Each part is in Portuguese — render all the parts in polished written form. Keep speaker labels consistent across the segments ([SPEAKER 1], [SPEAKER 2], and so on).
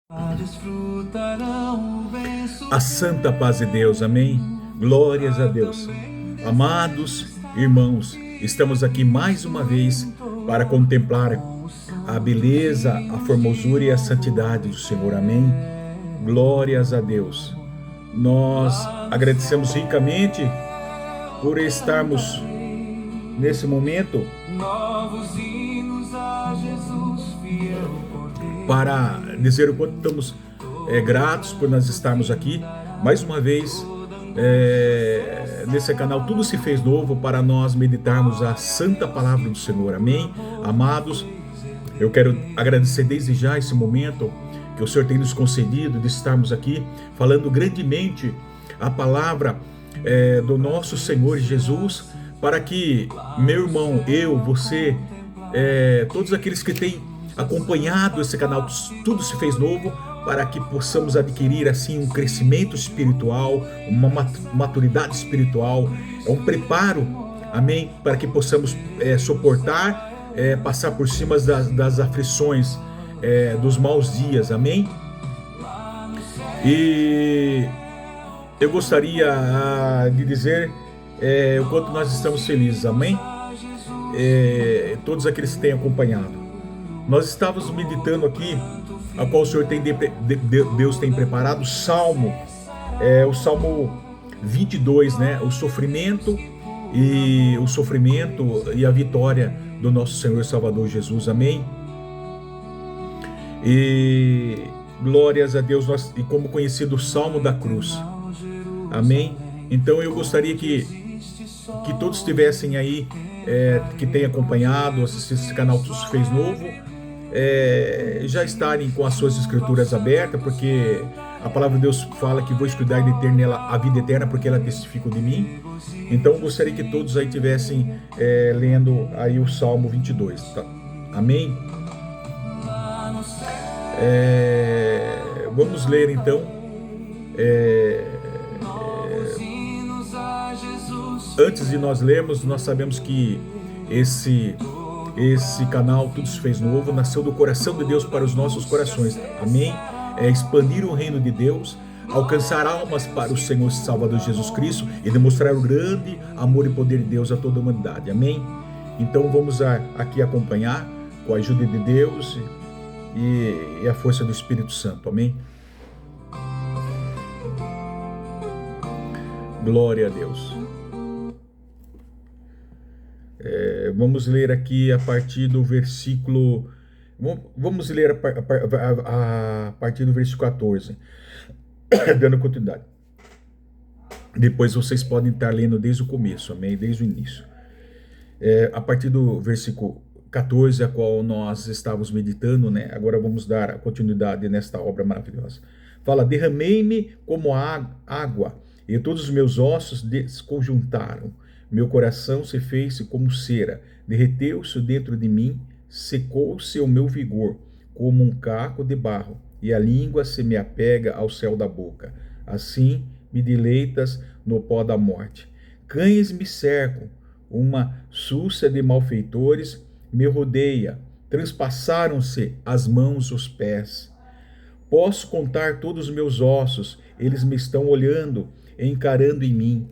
[SPEAKER 1] A santa paz de Deus, amém? Glórias a Deus. Amados irmãos, estamos aqui mais uma vez para contemplar a beleza, a formosura e a santidade do Senhor, amém? Glórias a Deus. Nós agradecemos ricamente por estarmos nesse momento para dizer o quanto estamos gratos por nós estarmos aqui mais uma vez nesse canal. Tudo se fez novo para nós meditarmos a santa palavra do Senhor, amém? Amados, eu quero agradecer desde já esse momento que o Senhor tem nos concedido de estarmos aqui falando grandemente a palavra do nosso Senhor Jesus, para que meu irmão, eu, você, todos aqueles que têm acompanhado esse canal Tudo se fez novo, para que possamos adquirir assim um crescimento espiritual, uma maturidade espiritual, um preparo, amém, para que possamos suportar, passar por cima das aflições, dos maus dias, amém. E eu gostaria de dizer o quanto nós estamos felizes, amém. Todos aqueles que têm acompanhado, nós estávamos meditando aqui a qual o Senhor Deus tem preparado, o Salmo 22, né? O sofrimento e a vitória do nosso Senhor e Salvador Jesus, amém? E glórias a Deus, e como conhecido o Salmo da Cruz, amém? Então eu gostaria que todos tivessem aí, que tenham acompanhado, assistido esse canal Tudo se fez novo, já estarem com as suas escrituras abertas, porque a palavra de Deus fala que vou estudar de ter nela a vida eterna, porque ela testifica de mim. Então eu gostaria que todos aí tivessem lendo aí o Salmo 22, tá? Amém? Vamos ler então. Antes de nós lermos, nós sabemos que esse canal Tudo se fez novo nasceu do coração de Deus para os nossos corações, amém? Expandir o reino de Deus, alcançar almas para o Senhor e Salvador Jesus Cristo e demonstrar o grande amor e poder de Deus a toda a humanidade, amém? Então vamos aqui acompanhar com a ajuda de Deus e a força do Espírito Santo, amém? Glória a Deus. Vamos ler aqui a partir do versículo. Vamos ler a partir do versículo 14, dando continuidade. Depois vocês podem estar lendo desde o começo, amém? Desde o início. A partir do versículo 14, a qual nós estávamos meditando, né? Agora vamos dar continuidade nesta obra maravilhosa. Fala: derramei-me como água, e todos os meus ossos desconjuntaram. Meu coração se fez como cera, derreteu-se dentro de mim, secou-se o meu vigor, como um caco de barro, e a língua se me apega ao céu da boca. Assim me deleitas no pó da morte. Cães me cercam, uma súcia de malfeitores me rodeia, transpassaram-se as mãos os pés. Posso contar todos os meus ossos, eles me estão olhando, encarando em mim.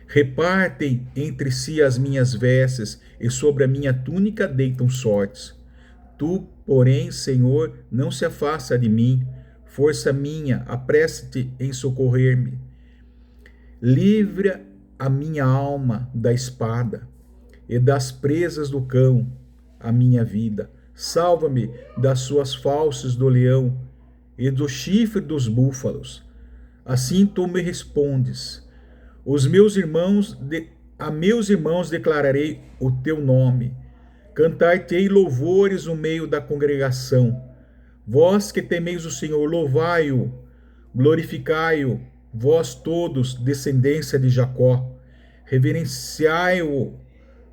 [SPEAKER 1] Repartem entre si as minhas vestes, e sobre a minha túnica deitam sortes. Tu, porém, Senhor, não se afasta de mim. Força minha, apressa-te em socorrer-me. Livra a minha alma da espada e das presas do cão, a minha vida. Salva-me das suas fauces do leão e do chifre dos búfalos. Assim tu me respondes. A meus irmãos declararei o teu nome. Cantar-te-ei louvores no meio da congregação. Vós que temeis o Senhor, louvai-o, glorificai-o, vós todos, descendência de Jacó. Reverenciai-o,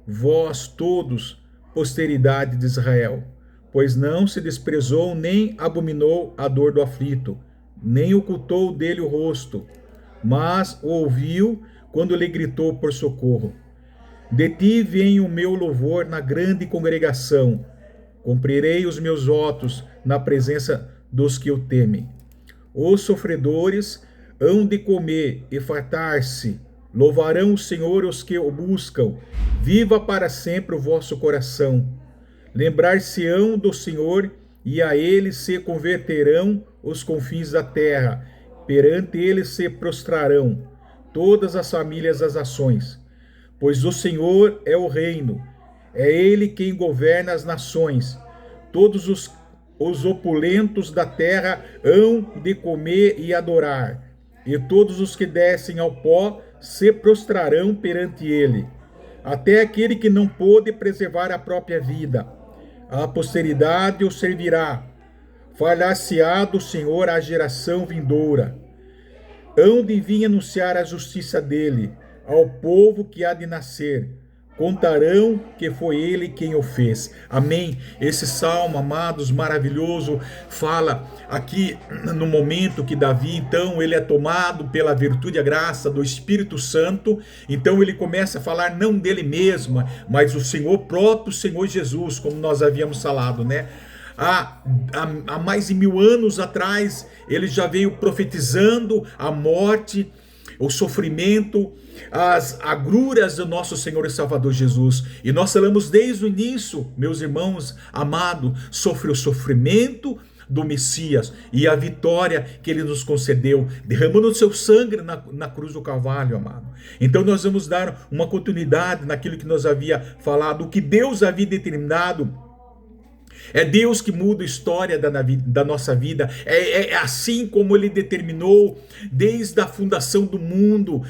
[SPEAKER 1] vós todos, posteridade de Israel. Pois não se desprezou nem abominou a dor do aflito, nem ocultou dele o rosto, mas o ouviu quando lhe gritou por socorro. De ti vem o meu louvor na grande congregação. Cumprirei os meus votos na presença dos que o temem. Os sofredores hão de comer e fartar-se. Louvarão o Senhor os que o buscam. Viva para sempre o vosso coração. Lembrar-se-ão do Senhor e a ele se converterão os confins da terra. Perante ele se prostrarão todas as famílias das nações. Pois o Senhor é o reino. É ele quem governa as nações. Todos os opulentos da terra hão de comer e adorar, e todos os que descem ao pó se prostrarão perante ele. Até aquele que não pôde preservar a própria vida, a posteridade o servirá. Falar-se-á do Senhor à geração vindoura. Hão de vir anunciar a justiça dele ao povo que há de nascer. Contarão que foi ele quem o fez. Amém. Esse salmo, amados, maravilhoso, fala aqui no momento que Davi, então, ele é tomado pela virtude e a graça do Espírito Santo. Então ele começa a falar não dele mesmo, mas o Senhor, próprio Senhor Jesus, como nós havíamos falado, né? Há mais de 1000 anos atrás, ele já veio profetizando a morte, o sofrimento, as agruras do nosso Senhor e Salvador Jesus. E nós falamos desde o início, meus irmãos amados, sobre o sofrimento do Messias e a vitória que ele nos concedeu, derramando o seu sangue na cruz do Calvário, amado. Então nós vamos dar uma continuidade naquilo que nós havia falado, o que Deus havia determinado. É Deus que muda a história da nossa vida. É assim como ele determinou desde a fundação do mundo.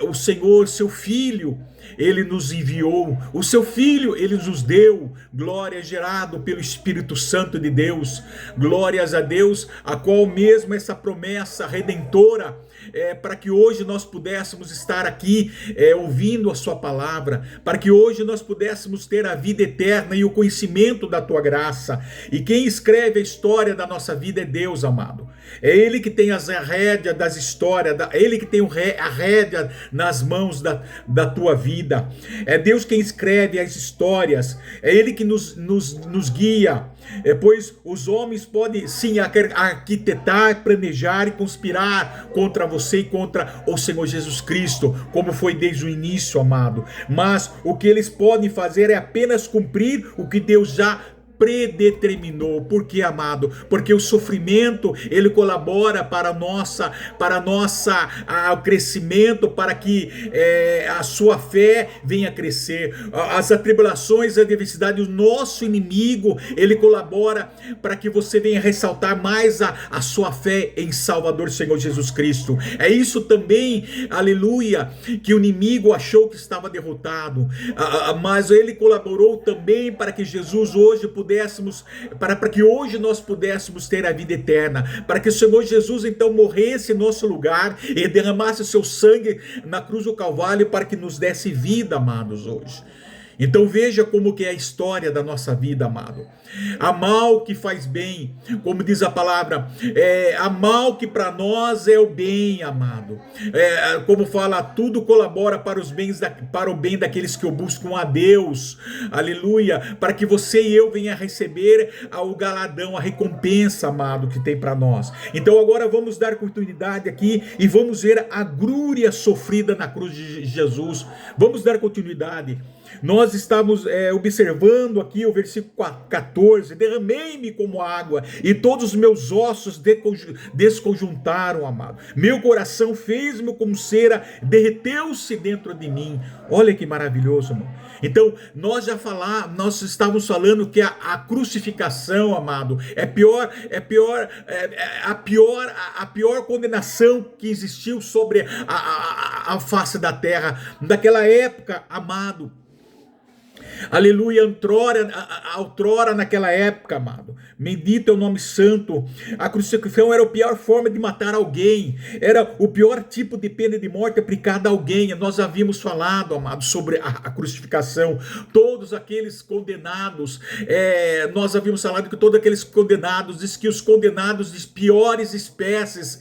[SPEAKER 1] O Senhor, seu Filho, ele nos enviou. O seu Filho, ele nos deu. Glória, gerado pelo Espírito Santo de Deus. Glórias a Deus, a qual mesmo essa promessa redentora, para que hoje nós pudéssemos estar aqui ouvindo a sua palavra, para que hoje nós pudéssemos ter a vida eterna e o conhecimento da tua graça. E quem escreve a história da nossa vida é Deus, amado. É ele que tem as rédeas das histórias, é ele que tem a rédea nas mãos da tua vida. É Deus quem escreve as histórias, é ele que nos guia. Pois os homens podem sim arquitetar, planejar e conspirar contra você e contra o Senhor Jesus Cristo, como foi desde o início, amado. Mas o que eles podem fazer é apenas cumprir o que Deus já predeterminou. Por que, amado? Porque o sofrimento, ele colabora para o crescimento, para que a sua fé venha a crescer. As atribulações, a adversidade, o nosso inimigo, ele colabora para que você venha ressaltar mais a sua fé em Salvador Senhor Jesus Cristo. É isso também, aleluia, que o inimigo achou que estava derrotado, mas ele colaborou também para que Jesus hoje para que hoje nós pudéssemos ter a vida eterna, para que o Senhor Jesus então morresse em nosso lugar e derramasse o seu sangue na cruz do Calvário para que nos desse vida, amados, hoje. Então veja como que é a história da nossa vida, amado. Há mal que faz bem, como diz a palavra, há mal que para nós é o bem, amado. Como fala, tudo colabora para o bem daqueles que o buscam a Deus, aleluia, para que você e eu venha receber o galadão, a recompensa, amado, que tem para nós. Então agora vamos dar continuidade aqui e vamos ver a agrúria sofrida na cruz de Jesus. Vamos dar continuidade. Nós estamos observando aqui o versículo 14: derramei-me como água e todos os meus ossos desconjuntaram, amado. Meu coração fez-me como cera, derreteu-se dentro de mim. Olha que maravilhoso, amado. Então nós estávamos falando que a crucificação, amado, a pior condenação que existiu sobre a face da terra daquela época, amado. Aleluia, outrora naquela época, amado, bendito é o nome santo. A crucificação era a pior forma de matar alguém, era o pior tipo de pena de morte aplicada a alguém. Nós havíamos falado, amado, sobre a crucificação. Todos aqueles condenados, nós havíamos falado que todos aqueles condenados, diz que os condenados de piores espécies,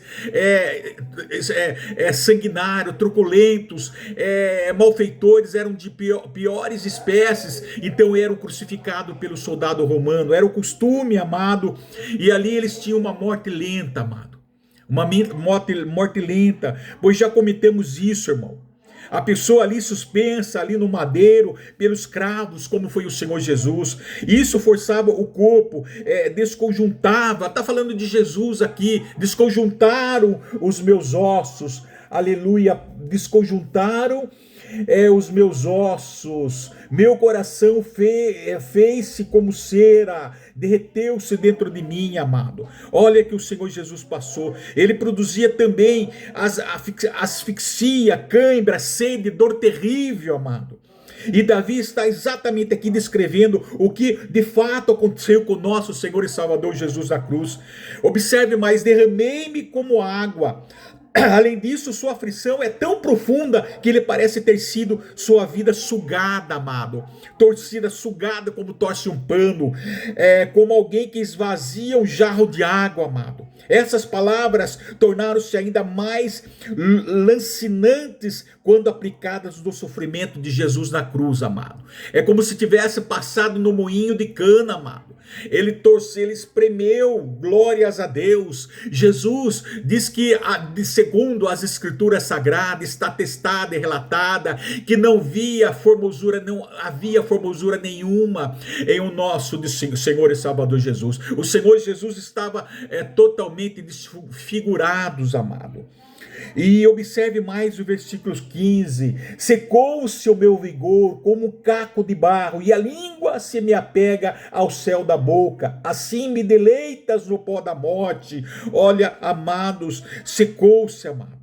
[SPEAKER 1] sanguinários, truculentos, malfeitores, eram de piores espécies, soubesses, então eram crucificados pelo soldado romano, era o costume, amado, e ali eles tinham uma morte lenta, amado, uma morte lenta, pois já cometemos isso, irmão. A pessoa ali suspensa, ali no madeiro, pelos cravos, como foi o Senhor Jesus. Isso forçava o corpo, desconjuntava. Está falando de Jesus aqui. Desconjuntaram os meus ossos. Aleluia. Desconjuntaram os meus ossos. Meu coração fez-se como cera, derreteu-se dentro de mim, amado. Olha que o Senhor Jesus passou. Ele produzia também asfixia, cãibra, sede, dor terrível, amado. E Davi está exatamente aqui descrevendo o que de fato aconteceu com o nosso Senhor e Salvador Jesus na cruz. Observe mais: derramei-me como água. Além disso, sua aflição é tão profunda que ele parece ter sido sua vida sugada, amado. Torcida, sugada como torce um pano. Como alguém que esvazia um jarro de água, amado. Essas palavras tornaram-se ainda mais lancinantes quando aplicadas no sofrimento de Jesus na cruz, amado. É como se tivesse passado no moinho de cana, amado. Ele torceu, ele espremeu, glórias a Deus. Jesus diz que, segundo as escrituras sagradas, está testada e relatada, que não havia formosura nenhuma em o nosso Senhor e Salvador Jesus. O Senhor Jesus estava totalmente desfigurado, amado. E observe mais o versículo 15: secou-se o meu vigor como um caco de barro, e a língua se me apega ao céu da boca, assim me deleitas no pó da morte. Olha, amados, secou-se, amado.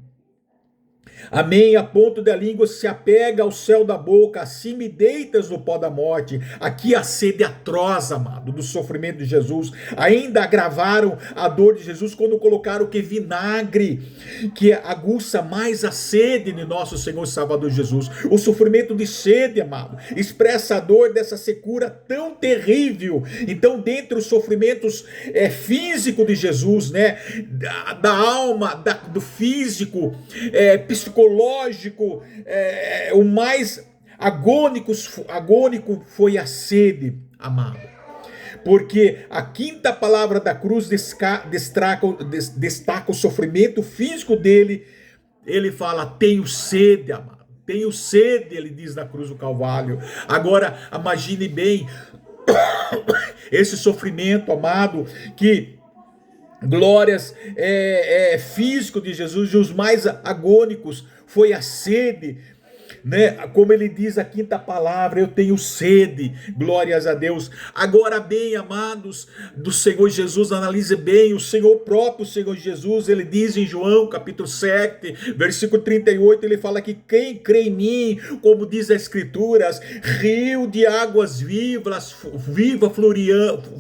[SPEAKER 1] Amém, a ponto da língua se apega ao céu da boca, assim me deitas no pó da morte. Aqui a sede atroz, amado, do sofrimento de Jesus. Ainda agravaram a dor de Jesus quando colocaram que vinagre, que aguça mais a sede de nosso Senhor e Salvador Jesus. O sofrimento de sede, amado, expressa a dor dessa secura tão terrível. Então, dentre os sofrimentos físicos de Jesus, né, da alma, do físico, psicológico, o mais agônico foi a sede, amado. Porque a quinta palavra da cruz destaca o sofrimento físico dele. Ele fala: tenho sede, amado. Tenho sede, ele diz na cruz do Calvário. Agora, imagine bem esse sofrimento, amado, que glórias físico de Jesus, e os mais agônicos foi a sede, né? Como ele diz a quinta palavra: eu tenho sede, glórias a Deus. Agora bem, amados do Senhor Jesus, analise bem, o próprio Senhor Jesus, ele diz em João capítulo 7, versículo 38, ele fala que quem crê em mim, como diz as escrituras, rio de águas vivas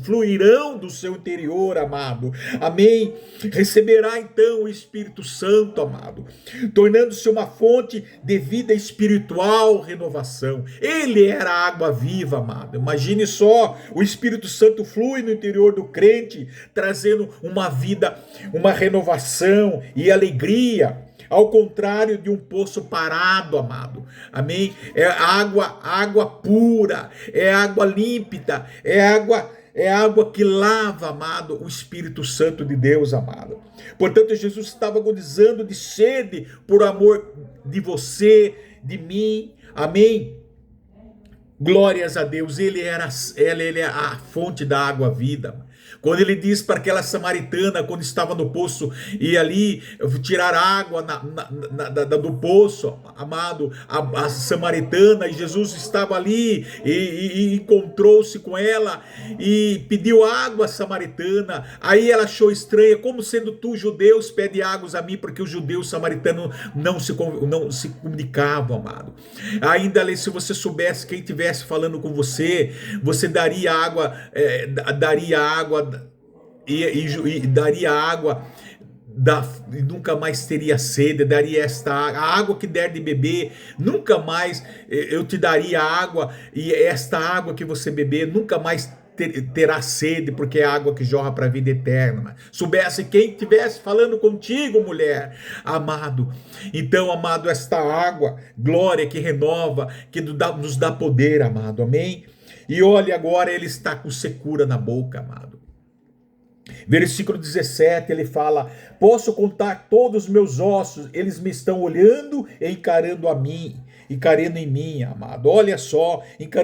[SPEAKER 1] fluirão do seu interior, amado. Amém? Receberá então o Espírito Santo, amado, tornando-se uma fonte de vida espiritual, renovação. Ele era a água viva, amado. Imagine só, o Espírito Santo flui no interior do crente, trazendo uma vida, uma renovação e alegria, ao contrário de um poço parado, amado. Amém? É água pura, é água límpida, é água que lava, amado, o Espírito Santo de Deus, amado. Portanto, Jesus estava agonizando de sede por amor de você, de mim. Amém? Glórias a Deus. Ele é a fonte da água vida. Quando ele diz para aquela samaritana, quando estava no poço, e ali tirar água do poço, amado, a samaritana, e Jesus estava ali e encontrou-se com ela e pediu água à samaritana. Aí ela achou estranha: como sendo tu, judeus, pede águas a mim? Porque os judeus samaritano não se comunicavam, amado. Ainda ali, se você soubesse quem estivesse falando com você, você daria água, e daria água, e nunca mais teria sede. Daria esta água, a água que der de beber, nunca mais eu te daria água, e esta água que você beber nunca mais terá sede, porque é água que jorra para a vida eterna. Soubesse quem estivesse falando contigo, mulher, amado. Então, amado, esta água, glória que renova, que nos dá poder, amado, amém? E olhe agora, ele está com secura na boca, amado. Versículo 17, ele fala: posso contar todos os meus ossos, eles me estão olhando e encarando a mim, encarando em mim, amado. Olha só,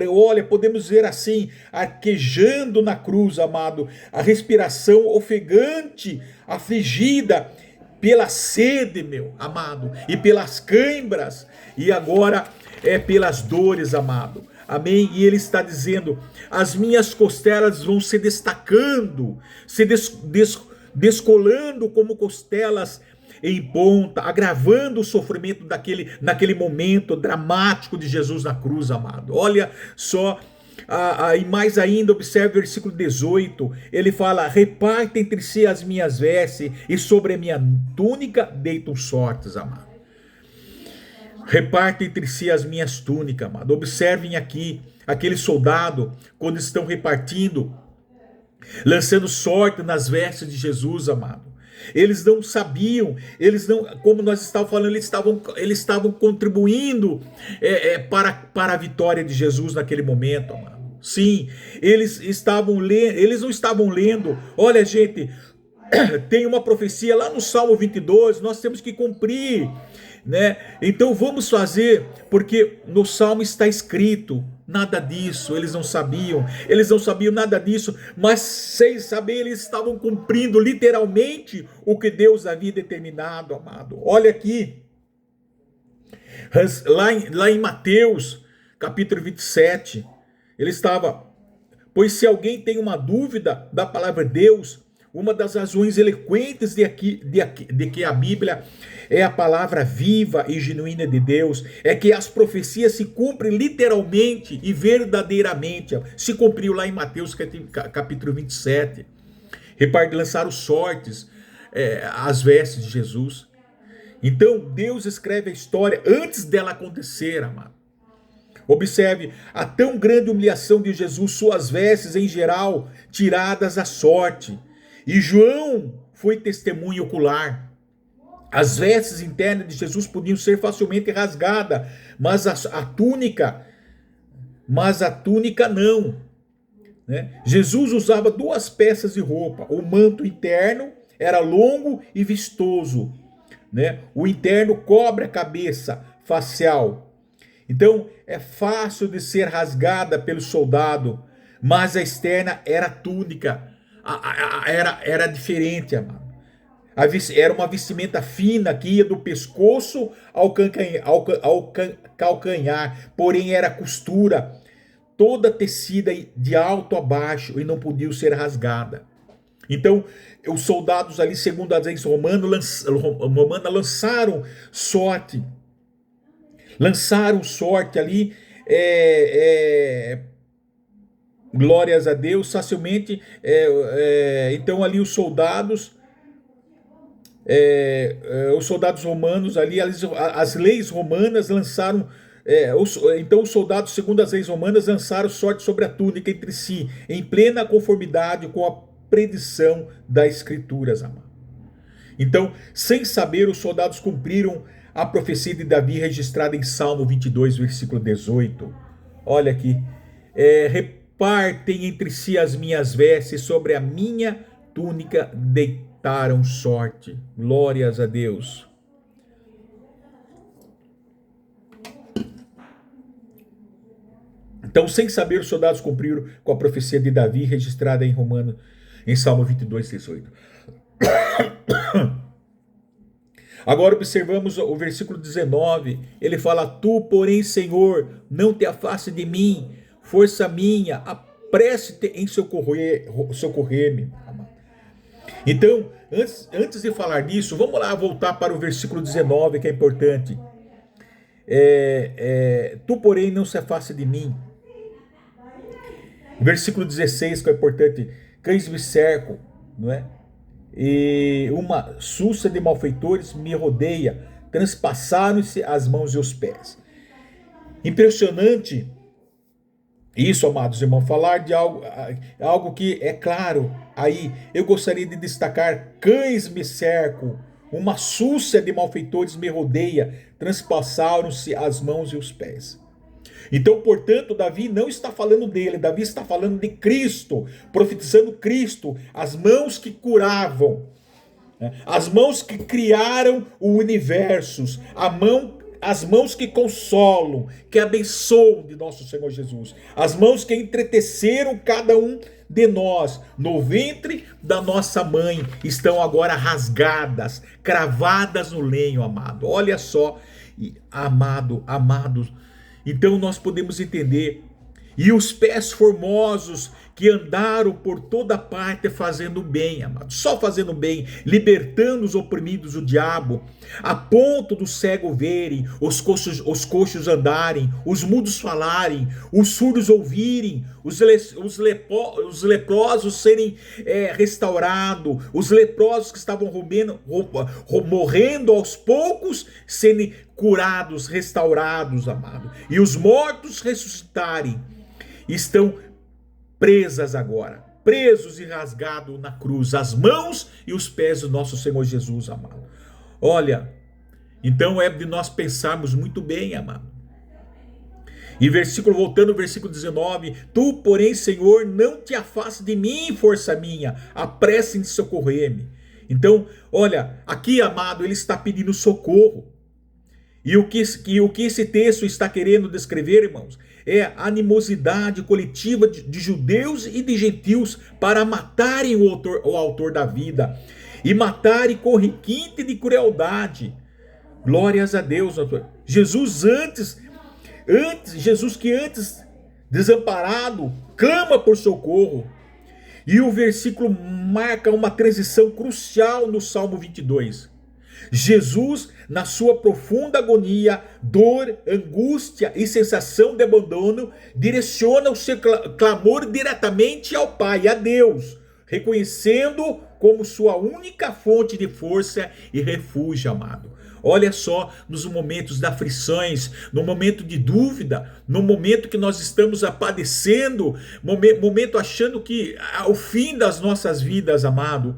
[SPEAKER 1] olha, podemos ver assim, arquejando na cruz, amado, a respiração ofegante, afligida pela sede, meu amado, e pelas cãibras, e agora pelas dores, amado. Amém? E ele está dizendo: as minhas costelas vão se destacando, se descolando como costelas em ponta, agravando o sofrimento naquele momento dramático de Jesus na cruz, amado. Olha só, e mais ainda, observe o versículo 18, ele fala: reparta entre si as minhas vestes, e sobre a minha túnica deitam sortes, amado. Reparta entre si as minhas túnicas, amado. Observem aqui, aquele soldado, quando estão repartindo, lançando sorte nas vestes de Jesus, amado. Eles não sabiam, como nós estávamos falando, eles estavam contribuindo para a vitória de Jesus naquele momento, amado. Sim, eles não estavam lendo. Olha, gente, tem uma profecia lá no Salmo 22, nós temos que cumprir, né? Então vamos fazer, porque no Salmo está escrito. Nada disso, eles não sabiam nada disso, mas sem saber, eles estavam cumprindo literalmente o que Deus havia determinado, amado. Olha aqui, lá em Mateus, capítulo 27, ele estava: pois se alguém tem uma dúvida da palavra de Deus, uma das razões eloquentes de que a Bíblia é a palavra viva e genuína de Deus, é que as profecias se cumprem literalmente e verdadeiramente. Se cumpriu lá em Mateus capítulo 27. Repare, lançaram sortes às vestes de Jesus. Então Deus escreve a história antes dela acontecer, amado. Observe a tão grande humilhação de Jesus, suas vestes em geral tiradas à sorte. E João foi testemunho ocular. As vestes internas de Jesus podiam ser facilmente rasgadas, mas a túnica não, né? Jesus usava duas peças de roupa. O manto interno era longo e vistoso, né? O interno cobre a cabeça facial. Então é fácil de ser rasgada pelo soldado, mas a externa era túnica, era diferente, amado. Era uma vestimenta fina que ia do pescoço ao calcanhar, porém era costura, toda tecida de alto a baixo e não podia ser rasgada. Então, os soldados ali, segundo as leis romanas, lançaram sorte ali, glórias a Deus, facilmente. Então ali os soldados romanos ali, as leis romanas lançaram, então os soldados, segundo as leis romanas, lançaram sorte sobre a túnica entre si, em plena conformidade com a predição das escrituras, amado. Então, sem saber, os soldados cumpriram a profecia de Davi registrada em Salmo 22, versículo 18. Olha aqui: repartem entre si as minhas vestes, sobre a minha túnica deitaram sorte. Glórias a Deus. Então, sem saber, os soldados cumpriram com a profecia de Davi registrada em Salmo 22, 18. Agora observamos o versículo 19. Ele fala: tu, porém, Senhor, não te afaste de mim, força minha, apresse-te em socorrer-me. Então, antes de falar disso, vamos lá voltar para o versículo 19, que é importante. Tu, porém, não se afaste de mim. Versículo 16, que é importante: cães me cercam, não é? E uma sussa de malfeitores me rodeia, transpassaram-se as mãos e os pés. Impressionante Isso, amados irmãos, falar de algo que é claro. Aí eu gostaria de destacar: cães me cercam, uma súcia de malfeitores me rodeia, transpassaram-se as mãos e os pés. Então, portanto, Davi não está falando dele, Davi está falando de Cristo, profetizando Cristo, as mãos que curavam, né? As mãos que criaram o universo, as mãos que consolam, que abençoam de nosso Senhor Jesus, as mãos que entreteceram cada um de nós no ventre da nossa mãe estão agora rasgadas, cravadas no lenho, amado. Olha só, amados. Então nós podemos entender. E os pés formosos que andaram por toda parte fazendo bem, amados, só fazendo bem, libertando os oprimidos do diabo, a ponto do cego verem, os coxos andarem, os mudos falarem, os surdos ouvirem, os leprosos serem restaurados, os leprosos que estavam morrendo aos poucos serem curados, restaurados, amado, e os mortos ressuscitarem. Estão presas agora, presos e rasgados na cruz, as mãos e os pés do nosso Senhor Jesus, amado. Olha, então é de nós pensarmos muito bem, amado. E voltando ao versículo 19: tu, porém, Senhor, não te afastes de mim, força minha, apressa em socorrer-me. Então, olha, aqui, amado, ele está pedindo socorro. E o que esse texto está querendo descrever, irmãos, é a animosidade coletiva de judeus e de gentios para matarem o autor da vida e matarem com requinte de crueldade. Glórias a Deus. Jesus que antes desamparado, clama por socorro. E o versículo marca uma transição crucial no Salmo 22. Jesus, na sua profunda agonia, dor, angústia e sensação de abandono, direciona o seu clamor diretamente ao Pai, a Deus, reconhecendo como sua única fonte de força e refúgio, amado. Olha só, nos momentos de aflições, no momento de dúvida, no momento que nós estamos padecendo, momento achando que o fim das nossas vidas, amado.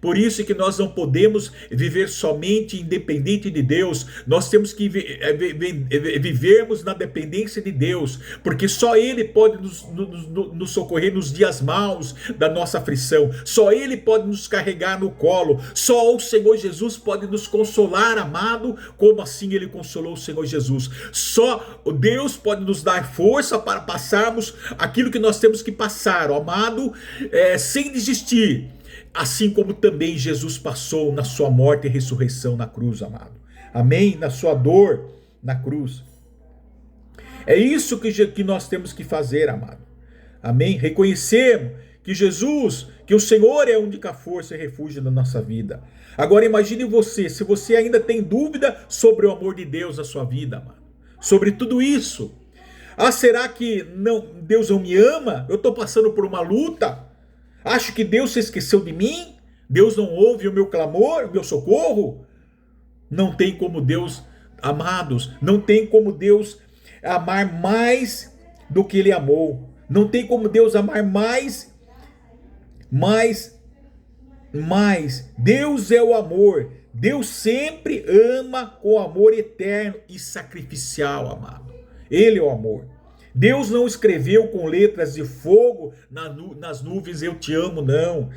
[SPEAKER 1] Por isso que nós não podemos viver somente independente de Deus. Nós temos que vivermos na dependência de Deus, porque só Ele pode nos socorrer nos dias maus da nossa aflição. Só Ele pode nos carregar no colo. Só o Senhor Jesus pode nos consolar, amado, como assim Ele consolou o Senhor Jesus. Só Deus pode nos dar força para passarmos aquilo que nós temos que passar, amado, sem desistir. Assim como também Jesus passou na sua morte e ressurreição na cruz, amado. Amém? Na sua dor na cruz. É isso que nós temos que fazer, amado. Amém? Reconhecer que Jesus, que o Senhor é a única força e refúgio da nossa vida. Agora imagine você, se você ainda tem dúvida sobre o amor de Deus na sua vida, amado. Sobre tudo isso. Será que Deus não me ama? Eu estou passando por uma luta. Acho que Deus se esqueceu de mim? Deus não ouve o meu clamor, o meu socorro? Não tem como Deus, amados, não tem como Deus amar mais do que Ele amou. Não tem como Deus amar mais. Deus é o amor. Deus sempre ama com amor eterno e sacrificial, amado. Ele é o amor. Deus não escreveu com letras de fogo nas nuvens eu te amo, não.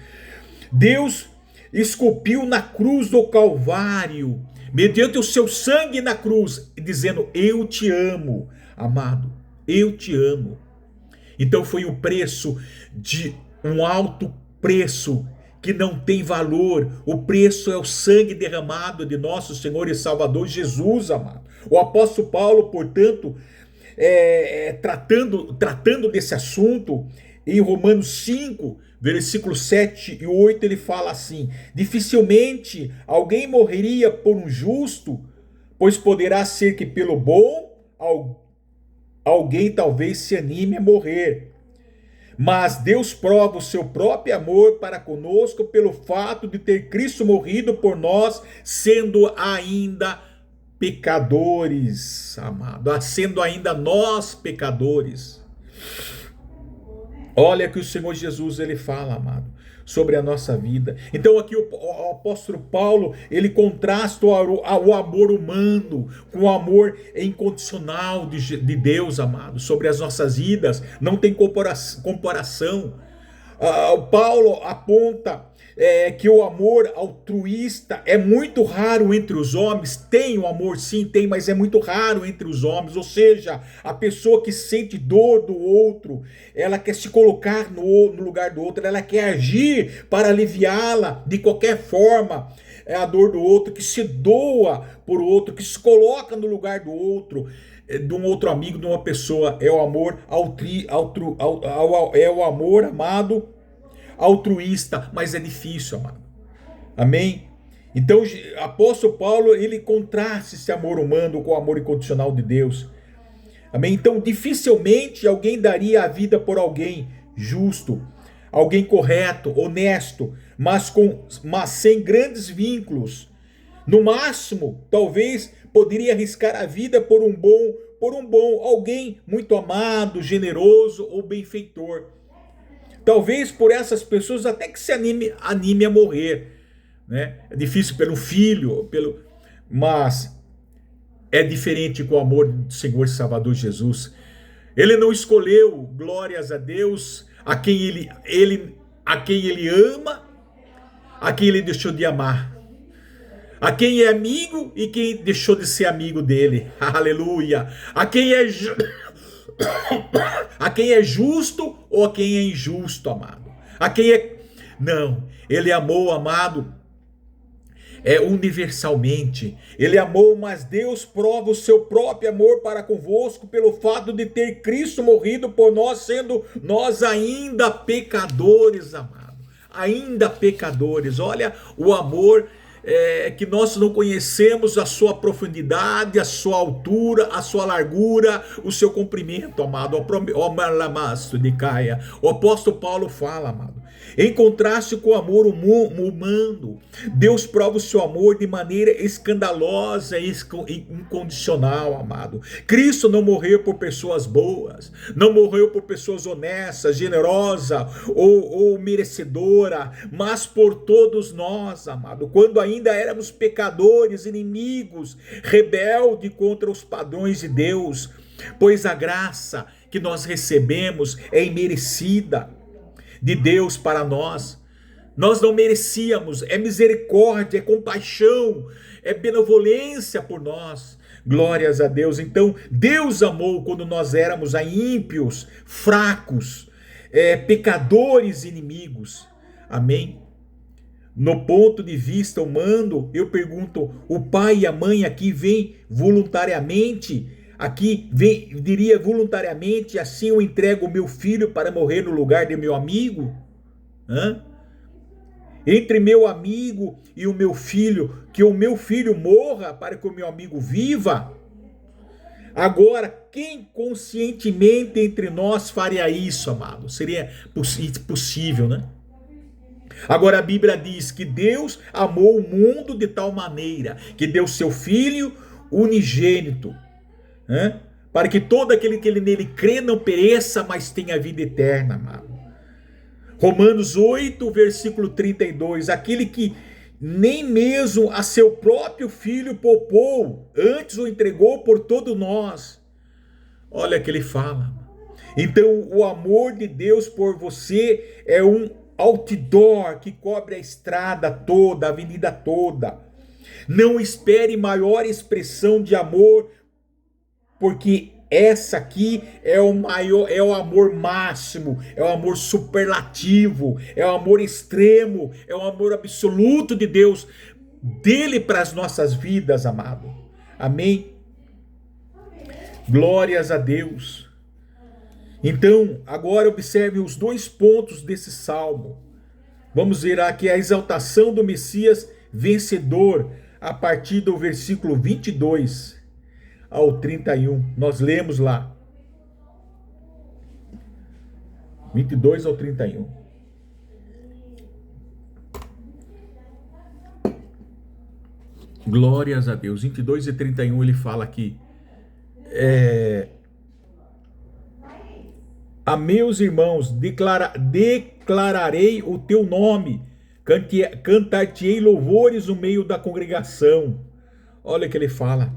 [SPEAKER 1] Deus esculpiu na cruz do Calvário, mediante o seu sangue na cruz, dizendo eu te amo, amado, eu te amo. Então foi o preço de um alto preço que não tem valor. O preço é o sangue derramado de nosso Senhor e Salvador Jesus, amado. O apóstolo Paulo, portanto, tratando desse assunto, em Romanos 5, versículos 7 e 8, ele fala assim: dificilmente alguém morreria por um justo, pois poderá ser que pelo bom alguém talvez se anime a morrer. Mas Deus prova o seu próprio amor para conosco pelo fato de ter Cristo morrido por nós, sendo ainda pecadores, amado, sendo ainda nós pecadores. Olha que o Senhor Jesus ele fala, amado, sobre a nossa vida. Então aqui o apóstolo Paulo, ele contrasta o amor humano com o amor incondicional de Deus, amado, sobre as nossas vidas. Não tem comparação. O Paulo aponta que o amor altruísta é muito raro entre os homens. Tem o amor, sim, tem, mas é muito raro entre os homens. Ou seja, a pessoa que sente dor do outro, ela quer se colocar no lugar do outro, ela quer agir para aliviá-la de qualquer forma. É a dor do outro, que se doa por outro, que se coloca no lugar do outro, de um outro amigo, de uma pessoa. É o amor é o amor, amado, altruísta, mas é difícil, amado. Amém? Então, apóstolo Paulo, ele contrasta esse amor humano com o amor incondicional de Deus. Amém? Então, dificilmente alguém daria a vida por alguém justo, alguém correto, honesto, mas sem grandes vínculos. No máximo, talvez poderia arriscar a vida por um bom, alguém muito amado, generoso ou benfeitor. Talvez por essas pessoas até que se anime a morrer, né? É difícil pelo filho, mas é diferente com o amor do Senhor e Salvador Jesus. Ele não escolheu, glórias a Deus, a quem ele ama, a quem ele deixou de amar, a quem é amigo e quem deixou de ser amigo dele. Aleluia! A quem é justo ou a quem é injusto, amado. A quem é... Não, ele amou, amado, universalmente. Ele amou, mas Deus prova o seu próprio amor para convosco pelo fato de ter Cristo morrido por nós, sendo nós ainda pecadores, amado. Ainda pecadores. Olha o amor que nós não conhecemos, a sua profundidade, a sua altura, a sua largura, o seu comprimento, amado. O apóstolo Paulo fala, amado, em contraste com o amor humano, Deus prova o seu amor de maneira escandalosa e incondicional, amado. Cristo não morreu por pessoas boas, não morreu por pessoas honestas, generosas ou merecedora, mas por todos nós, amado. Quando ainda éramos pecadores, inimigos, rebeldes contra os padrões de Deus, pois a graça que nós recebemos é imerecida de Deus para nós. Nós não merecíamos, é misericórdia, é compaixão, é benevolência por nós. Glórias a Deus. Então, Deus amou quando nós éramos ímpios, fracos, pecadores, inimigos. Amém? No ponto de vista humano, eu pergunto, o pai e a mãe aqui vêm voluntariamente? Diria voluntariamente, assim eu entrego o meu filho para morrer no lugar de meu amigo? Hã? Entre meu amigo e o meu filho, que o meu filho morra para que o meu amigo viva? Agora, quem conscientemente entre nós faria isso, amado? Seria possível, né? Agora a Bíblia diz que Deus amou o mundo de tal maneira que deu seu Filho unigênito, né? Para que todo aquele que nele crê não pereça, mas tenha vida eterna, amado. Romanos 8, versículo 32, aquele que nem mesmo a seu próprio Filho poupou, antes o entregou por todos nós. Olha que ele fala. Então o amor de Deus por você é um outdoor que cobre a estrada toda, a avenida toda. Não espere maior expressão de amor, porque essa aqui é o maior, é o amor máximo, é o amor superlativo, é o amor extremo, é o amor absoluto de Deus, dele para as nossas vidas, amado. Amém? Glórias a Deus. Então, agora observe os dois pontos desse salmo. Vamos ver aqui a exaltação do Messias vencedor, a partir do versículo 22 ao 31. Nós lemos lá. 22 ao 31. Glórias a Deus. 22 e 31 ele fala aqui. a meus irmãos declararei o teu nome, cantar-te-ei louvores no meio da congregação. Olha o que ele fala.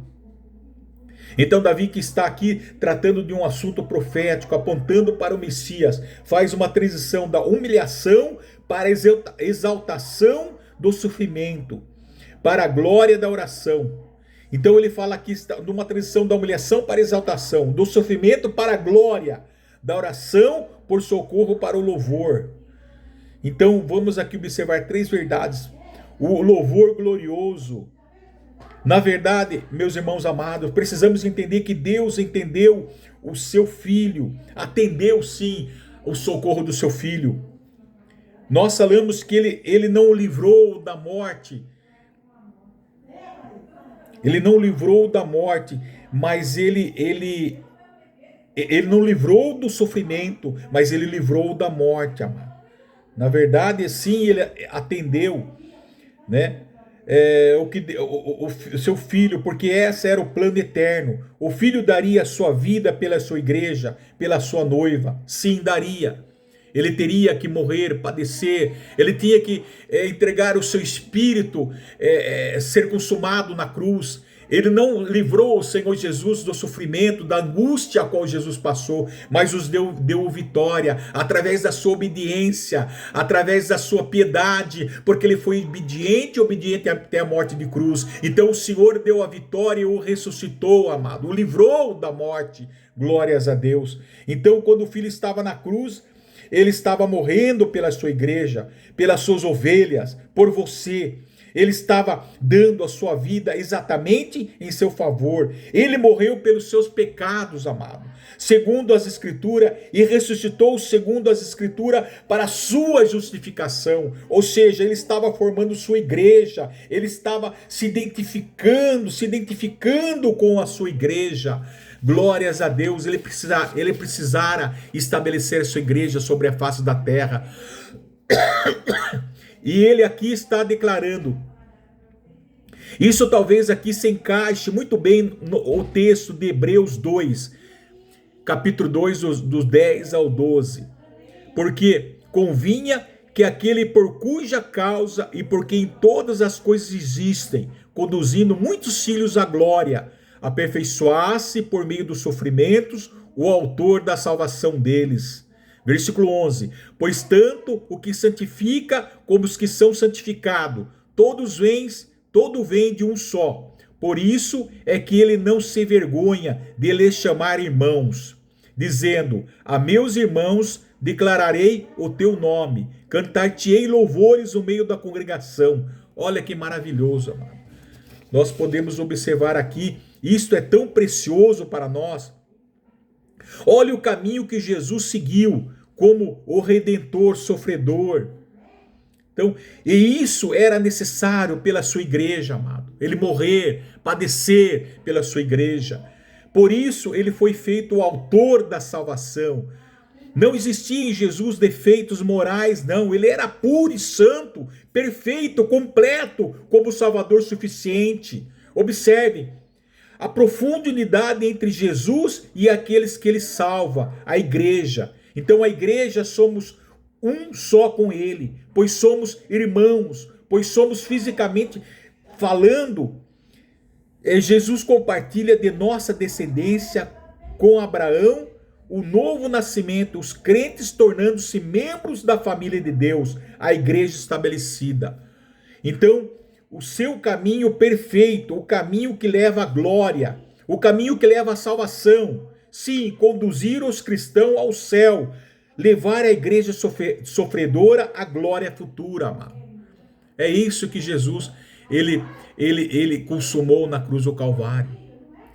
[SPEAKER 1] Então Davi, que está aqui tratando de um assunto profético, apontando para o Messias, faz uma transição da humilhação para a exaltação do sofrimento, para a glória da oração. Então ele fala aqui de uma transição da humilhação para a exaltação, do sofrimento para a glória, da oração por socorro para o louvor. Então vamos aqui observar três verdades. O louvor glorioso. Na verdade, meus irmãos amados, precisamos entender que Deus entendeu o seu filho, atendeu sim o socorro do seu filho. Nós falamos que ele não o livrou da morte. Ele não livrou da morte, mas ele não livrou do sofrimento, mas ele livrou da morte, amado. Na verdade, sim, ele atendeu, né? O seu filho, porque esse era o plano eterno. O filho daria a sua vida pela sua igreja, pela sua noiva. Sim, daria. Ele teria que morrer, padecer. Ele tinha que entregar o seu espírito, ser consumado na cruz. Ele não livrou o Senhor Jesus do sofrimento, da angústia a qual Jesus passou, mas os deu vitória através da sua obediência, através da sua piedade, porque ele foi obediente até a morte de cruz. Então o Senhor deu a vitória e o ressuscitou, amado, o livrou da morte. Glórias a Deus. Então, quando o filho estava na cruz, ele estava morrendo pela sua igreja, pelas suas ovelhas, por você. Ele estava dando a sua vida exatamente em seu favor. Ele morreu pelos seus pecados, amado, segundo as Escrituras, e ressuscitou segundo as Escrituras para a sua justificação. Ou seja, ele estava formando sua igreja, ele estava se identificando com a sua igreja. Glórias a Deus, ele precisara estabelecer a sua igreja sobre a face da terra. E ele aqui está declarando. Isso talvez aqui se encaixe muito bem no texto de Hebreus 2, capítulo 2, dos 10 ao 12. Porque convinha que aquele por cuja causa e por quem todas as coisas existem, conduzindo muitos filhos à glória, aperfeiçoasse por meio dos sofrimentos o autor da salvação deles. Versículo 11. Pois tanto o que santifica como os que são santificados, todo vem de um só. Por isso é que ele não se vergonha de lhes chamar irmãos, dizendo: a meus irmãos declararei o teu nome, cantar-te-ei louvores no meio da congregação. Olha que maravilhoso, amado. Nós podemos observar aqui, isto é tão precioso para nós. Olha o caminho que Jesus seguiu como o Redentor sofredor. Então, e isso era necessário pela sua igreja, amado. Ele morrer, padecer pela sua igreja. Por isso, ele foi feito o autor da salvação. Não existia em Jesus defeitos morais, não. Ele era puro e santo, perfeito, completo, como Salvador suficiente. Observe a profunda unidade entre Jesus e aqueles que ele salva, a igreja. Então a igreja somos um só com ele, pois somos irmãos, pois somos fisicamente falando. Jesus compartilha de nossa descendência com Abraão, o novo nascimento, os crentes tornando-se membros da família de Deus, a igreja estabelecida. Então, o seu caminho perfeito, o caminho que leva à glória, o caminho que leva à salvação, sim, conduzir os cristãos ao céu, levar a igreja sofredora à glória futura, amado. É isso que Jesus, ele consumou na cruz do Calvário.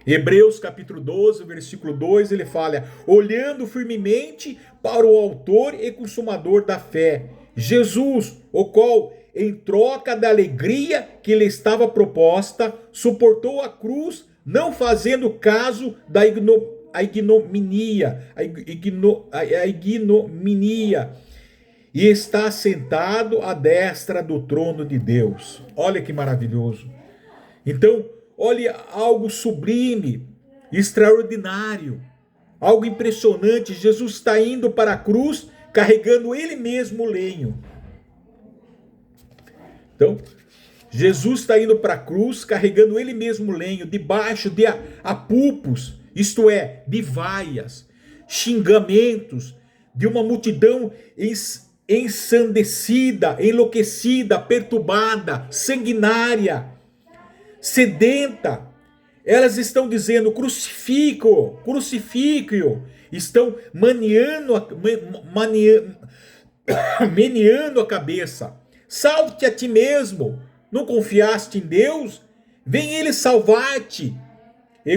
[SPEAKER 1] Hebreus capítulo 12, versículo 2, ele fala: olhando firmemente para o autor e consumador da fé, Jesus, o qual, em troca da alegria que lhe estava proposta, suportou a cruz, não fazendo caso da ignominia, e está sentado à destra do trono de Deus. Olha que maravilhoso. Então, olha algo sublime, extraordinário. Algo impressionante, Jesus está indo para a cruz carregando ele mesmo o lenho. Então, Jesus está indo para a cruz carregando ele mesmo o lenho, debaixo de apupos, isto é, de vaias, xingamentos, de uma multidão ensandecida, enlouquecida, perturbada, sanguinária, sedenta. Elas estão dizendo: crucifique-o, crucifique-o. Estão meneando a cabeça. Salve-te a ti mesmo. Não confiaste em Deus? Vem ele salvar-te. E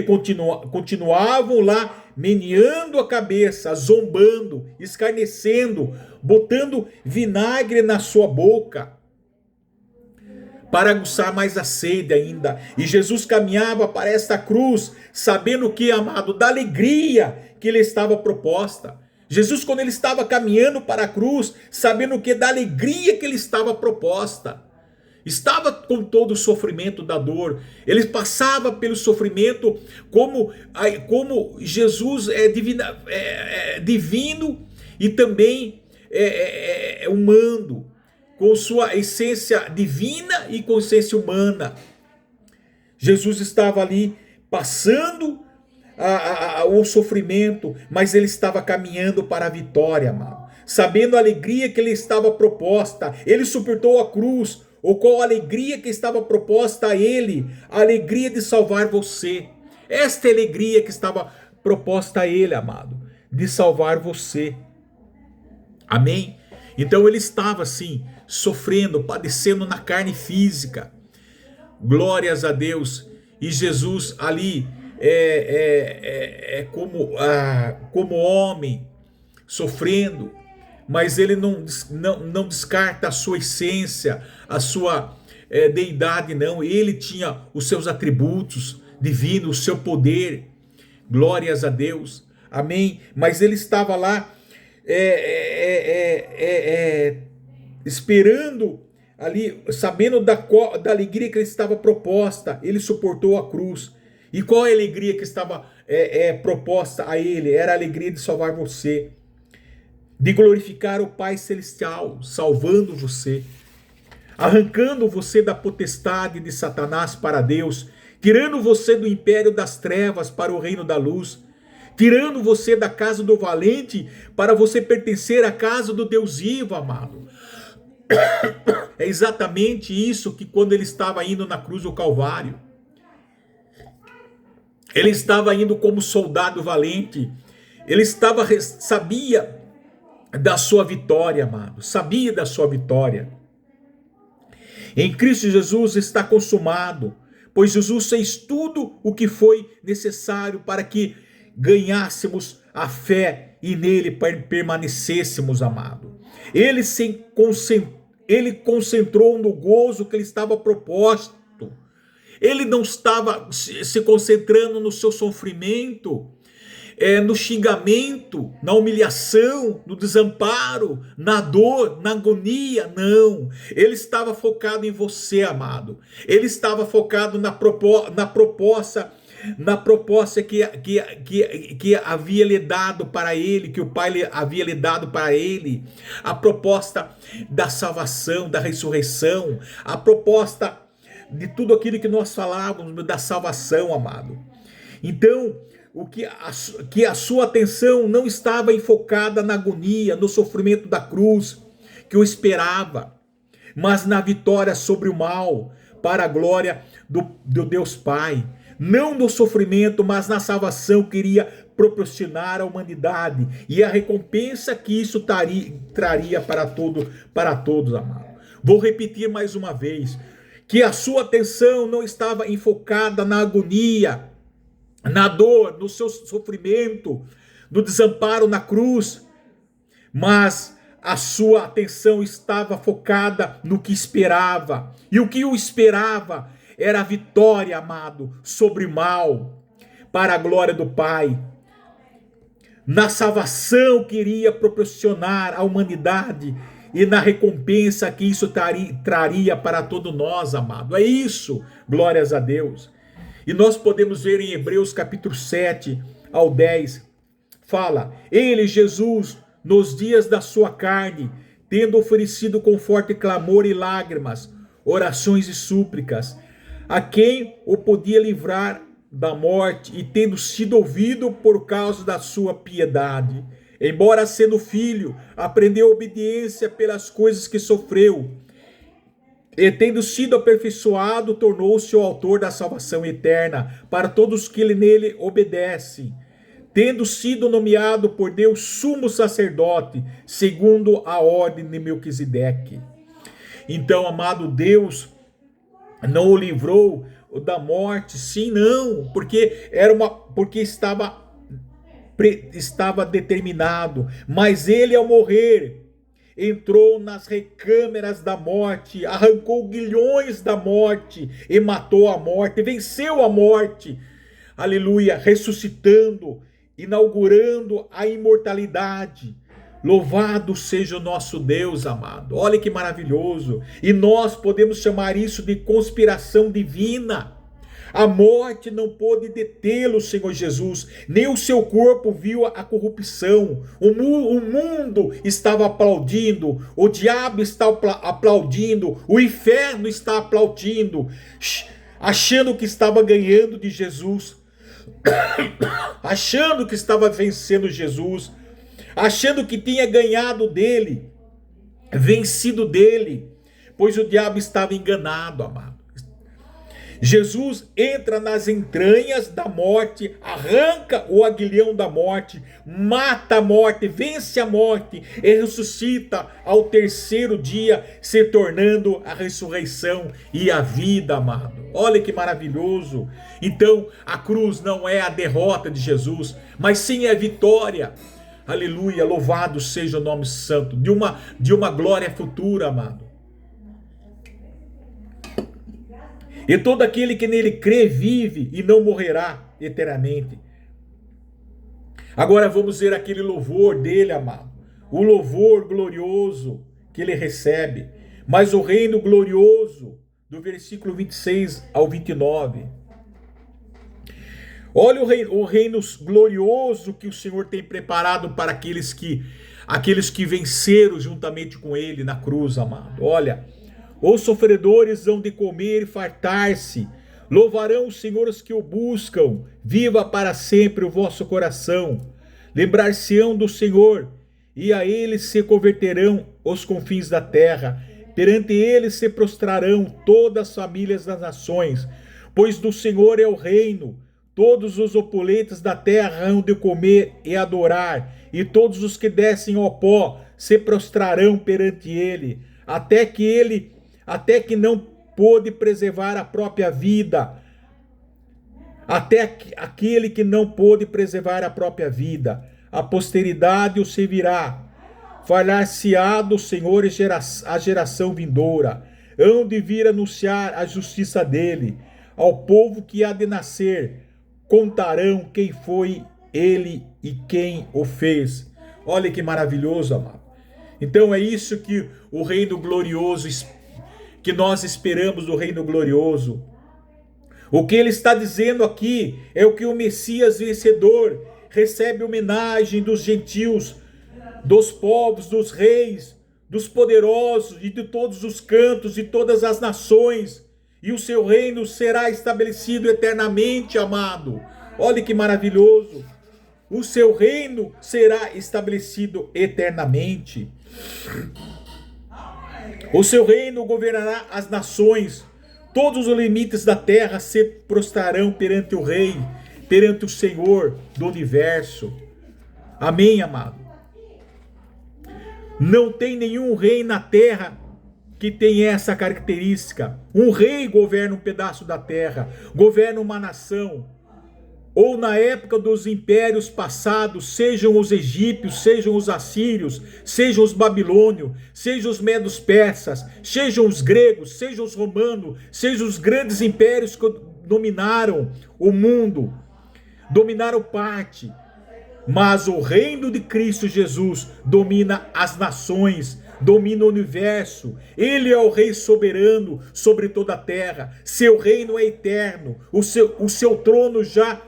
[SPEAKER 1] continuavam lá meneando a cabeça, zombando, escarnecendo, botando vinagre na sua boca, para aguçar mais a sede ainda. E Jesus caminhava para esta cruz, sabendo que, amado, da alegria que lhe estava proposta. Jesus, quando ele estava caminhando para a cruz, sabendo que da alegria que lhe estava proposta, estava com todo o sofrimento da dor. Ele passava pelo sofrimento como Jesus é divino e também humano, com sua essência divina e com essência humana. Jesus estava ali passando o sofrimento, mas ele estava caminhando para a vitória, amado. Sabendo a alegria que lhe estava proposta, ele suportou a cruz. Ou qual a alegria que estava proposta a ele? A alegria de salvar você. Esta alegria que estava proposta a ele, amado, de salvar você. Amém? Então ele estava assim, sofrendo, padecendo na carne física. Glórias a Deus. E Jesus ali como homem, sofrendo. Mas ele não descarta a sua essência, a sua deidade, não. Ele tinha os seus atributos divinos, o seu poder. Glórias a Deus. Amém? Mas ele estava lá esperando ali, sabendo da alegria que ele estava proposta. Ele suportou a cruz. E qual é a alegria que estava proposta a ele? Era a alegria de salvar você, de glorificar o Pai Celestial, salvando você, arrancando você da potestade de Satanás para Deus, tirando você do império das trevas para o reino da luz, tirando você da casa do valente para você pertencer à casa do Deus vivo, amado. É exatamente isso que quando ele estava indo na cruz do Calvário, ele estava indo como soldado valente, ele sabia da sua vitória, amado, sabia da sua vitória. Em Cristo Jesus está consumado, pois Jesus fez tudo o que foi necessário para que ganhássemos a fé e nele permanecêssemos, amado. Ele concentrou no gozo que lhe estava proposto. Ele não estava se concentrando no seu sofrimento, no xingamento, na humilhação, no desamparo, na dor, na agonia. Não, ele estava focado em você, amado. Ele estava focado na proposta que havia lhe dado para ele, que o Pai havia lhe dado para ele, a proposta da salvação, da ressurreição, a proposta de tudo aquilo que nós falávamos da salvação, amado. Então, que a sua atenção não estava enfocada na agonia, no sofrimento da cruz que o esperava, mas na vitória sobre o mal, para a glória do Deus Pai. Não no sofrimento, mas na salvação que iria proporcionar à humanidade e a recompensa que isso traria para todos, amado. Vou repetir mais uma vez, que a sua atenção não estava enfocada na agonia, na dor, no seu sofrimento, no desamparo na cruz, mas a sua atenção estava focada no que esperava. E o que o esperava era a vitória, amado, sobre o mal, para a glória do Pai. Na salvação que iria proporcionar à humanidade e na recompensa que isso traria para todos nós, amado. É isso, glórias a Deus. E nós podemos ver em Hebreus capítulo 7 ao 10, fala: ele, Jesus, nos dias da sua carne, tendo oferecido com forte clamor e lágrimas, orações e súplicas, a quem o podia livrar da morte, e tendo sido ouvido por causa da sua piedade, embora sendo filho, aprendeu obediência pelas coisas que sofreu, e tendo sido aperfeiçoado, tornou-se o autor da salvação eterna para todos que nele obedecem, tendo sido nomeado por Deus sumo sacerdote, segundo a ordem de Melquisedeque. Então, amado, Deus não o livrou da morte, sim, não, porque estava determinado, mas ele, ao morrer, entrou nas recâmeras da morte, arrancou guilhões da morte e matou a morte, venceu a morte, aleluia, ressuscitando, inaugurando a imortalidade. Louvado seja o nosso Deus, amado. Olha que maravilhoso. E nós podemos chamar isso de conspiração divina. A morte não pôde detê-lo, Senhor Jesus. Nem o seu corpo viu a corrupção. O mundo estava aplaudindo. O diabo está aplaudindo. O inferno está aplaudindo. Achando que estava ganhando de Jesus. Achando que estava vencendo Jesus. Achando que tinha ganhado dele, vencido dele, pois o diabo estava enganado, amado. Jesus entra nas entranhas da morte, arranca o aguilhão da morte, mata a morte, vence a morte e ressuscita ao terceiro dia, se tornando a ressurreição e a vida, amado. Olha que maravilhoso. Então, a cruz não é a derrota de Jesus, mas sim a vitória. Aleluia, louvado seja o nome santo, de uma glória futura, amado. E todo aquele que nele crê vive e não morrerá eternamente. Agora vamos ver aquele louvor dele, amado. O louvor glorioso que ele recebe. Mas o reino glorioso, do versículo 26 ao 29. Olha o reino glorioso que o Senhor tem preparado para aqueles que venceram juntamente com ele na cruz, amado. Olha, os sofredores hão de comer e fartar-se, louvarão os senhores que o buscam, viva para sempre o vosso coração. Lembrar-se-ão do Senhor, e a ele se converterão os confins da terra. Perante ele se prostrarão todas as famílias das nações, pois do Senhor é o reino. Todos os opulentos da terra hão de comer e adorar, e todos os que descem ao pó se prostrarão perante ele, até que não pôde preservar a própria vida, até aquele que não pôde preservar a própria vida. A posteridade o servirá, falar-se-á do Senhor a geração vindoura, hão de vir anunciar a justiça dele, ao povo que há de nascer, contarão quem foi ele e quem o fez. Olha que maravilhoso, amado. Então é isso que o reino glorioso, que nós esperamos do reino glorioso. O que ele está dizendo aqui é o que o Messias vencedor recebe homenagem dos gentios, dos povos, dos reis, dos poderosos e de todos os cantos e todas as nações. E o seu reino será estabelecido eternamente, amado. Olha que maravilhoso. O seu reino será estabelecido eternamente. O seu reino governará as nações. Todos os limites da terra se prostrarão perante o Rei, perante o Senhor do universo. Amém, amado? Não tem nenhum rei na terra que tem essa característica. Um rei governa um pedaço da terra, governa uma nação. Ou na época dos impérios passados, sejam os egípcios, sejam os assírios, sejam os babilônios, sejam os medos persas, sejam os gregos, sejam os romanos, sejam os grandes impérios que dominaram o mundo, dominaram parte. Mas o reino de Cristo Jesus domina as nações, domina o universo. Ele é o rei soberano sobre toda a terra. Seu reino é eterno. O seu trono já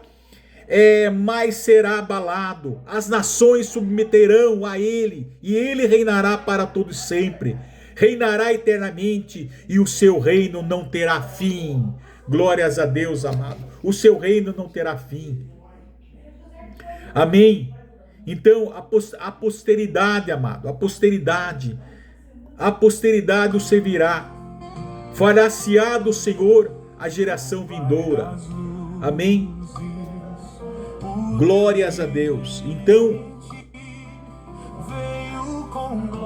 [SPEAKER 1] mais será abalado. As nações submeterão a ele, e ele reinará para todo sempre. Reinará eternamente, e o seu reino não terá fim. Glórias a Deus, amado. O seu reino não terá fim. Amém. Então, a posteridade, amado, a posteridade o servirá. Fará-se-á do Senhor a geração vindoura. Amém. Glórias a Deus. Então,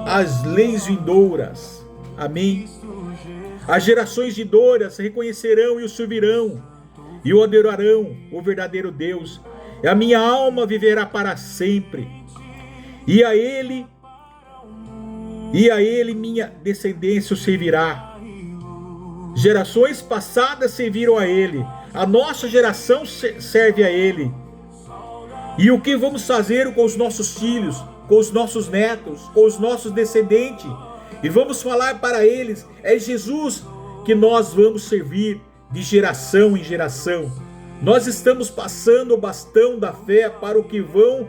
[SPEAKER 1] as leis vindouras, amém, as gerações vindouras reconhecerão e o servirão, e o adorarão, o verdadeiro Deus. E a minha alma viverá para sempre, e a ele minha descendência o servirá. Gerações passadas serviram a ele, a nossa geração serve a ele. E o que vamos fazer com os nossos filhos, com os nossos netos, com os nossos descendentes? E vamos falar para eles: é Jesus que nós vamos servir de geração em geração. Nós estamos passando o bastão da fé para o que vão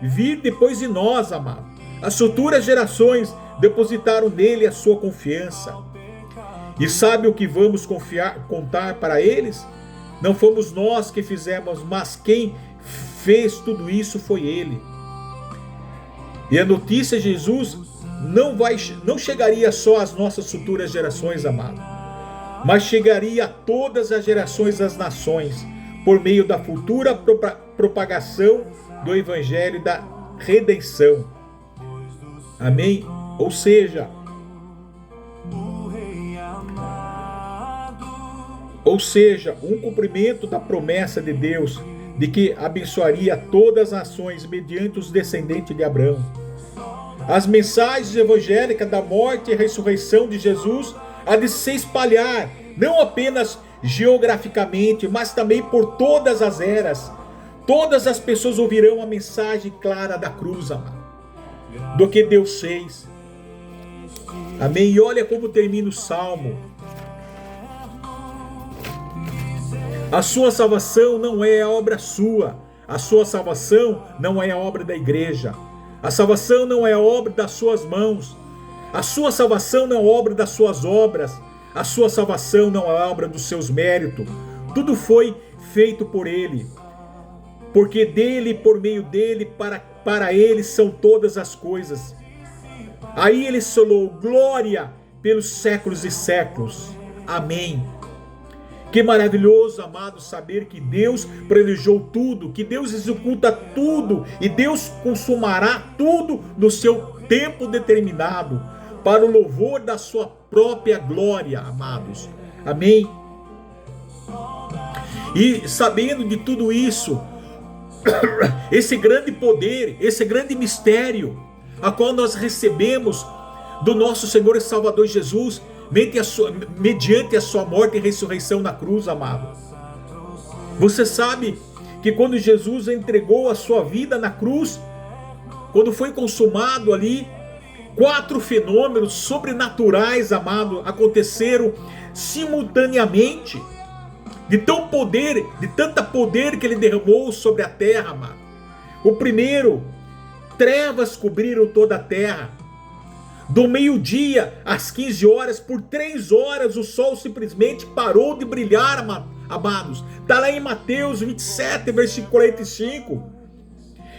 [SPEAKER 1] vir depois de nós, amado. As futuras gerações depositaram nele a sua confiança. E sabe o que vamos contar para eles? Não fomos nós que fizemos, mas quem fez tudo isso foi ele. E a notícia de Jesus não chegaria só às nossas futuras gerações, amado, mas chegaria a todas as gerações das nações, por meio da futura propagação do evangelho da redenção. Amém? Ou seja, um cumprimento da promessa de Deus de que abençoaria todas as nações mediante os descendentes de Abraão. As mensagens evangélicas da morte e ressurreição de Jesus há de se espalhar, não apenas geograficamente, mas também por todas as eras. Todas as pessoas ouvirão a mensagem clara da cruz, amado, do que Deus fez. Amém? E olha como termina o Salmo. A sua salvação não é a obra sua. A sua salvação não é a obra da igreja. A salvação não é a obra das suas mãos. A sua salvação não é a obra das suas obras. A sua salvação não é a obra dos seus méritos. Tudo foi feito por ele. Porque dele, por meio dele, para ele são todas as coisas. Aí ele solou glória pelos séculos e séculos. Amém. Que maravilhoso, amado, saber que Deus planejou tudo, que Deus executa tudo e Deus consumará tudo no seu tempo determinado, para o louvor da sua própria glória, amados. Amém? E sabendo de tudo isso, esse grande poder, esse grande mistério, a qual nós recebemos do nosso Senhor e Salvador Jesus, mediante a sua morte e ressurreição na cruz, amado. Você sabe que quando Jesus entregou a sua vida na cruz, quando foi consumado ali, 4 fenômenos sobrenaturais, amado, aconteceram simultaneamente, de tanta poder que ele derramou sobre a terra, amado. O primeiro, trevas cobriram toda a terra. Do meio-dia às 15 horas, por 3 horas, o sol simplesmente parou de brilhar, amados. Está lá em Mateus 27, versículo 45.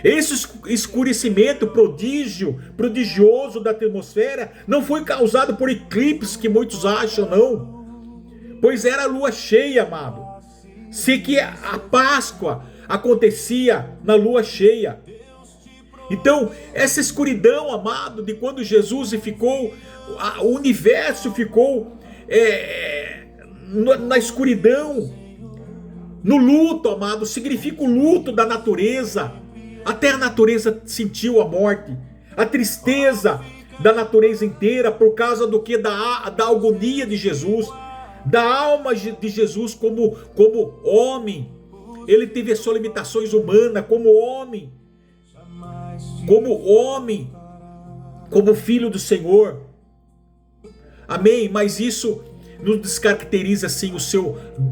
[SPEAKER 1] Esse escurecimento prodigioso da atmosfera não foi causado por eclipse, que muitos acham, não. Pois era a lua cheia, amado. Sei que a Páscoa acontecia na lua cheia. Então, essa escuridão, amado, de quando Jesus ficou, o universo ficou na escuridão, no luto, amado, significa o luto da natureza. Até a natureza sentiu a morte, a tristeza da natureza inteira, por causa do que? Da agonia de Jesus, da alma de Jesus como homem. Ele teve as suas limitações humanas como homem, como filho do Senhor. Amém? Mas isso não descaracteriza assim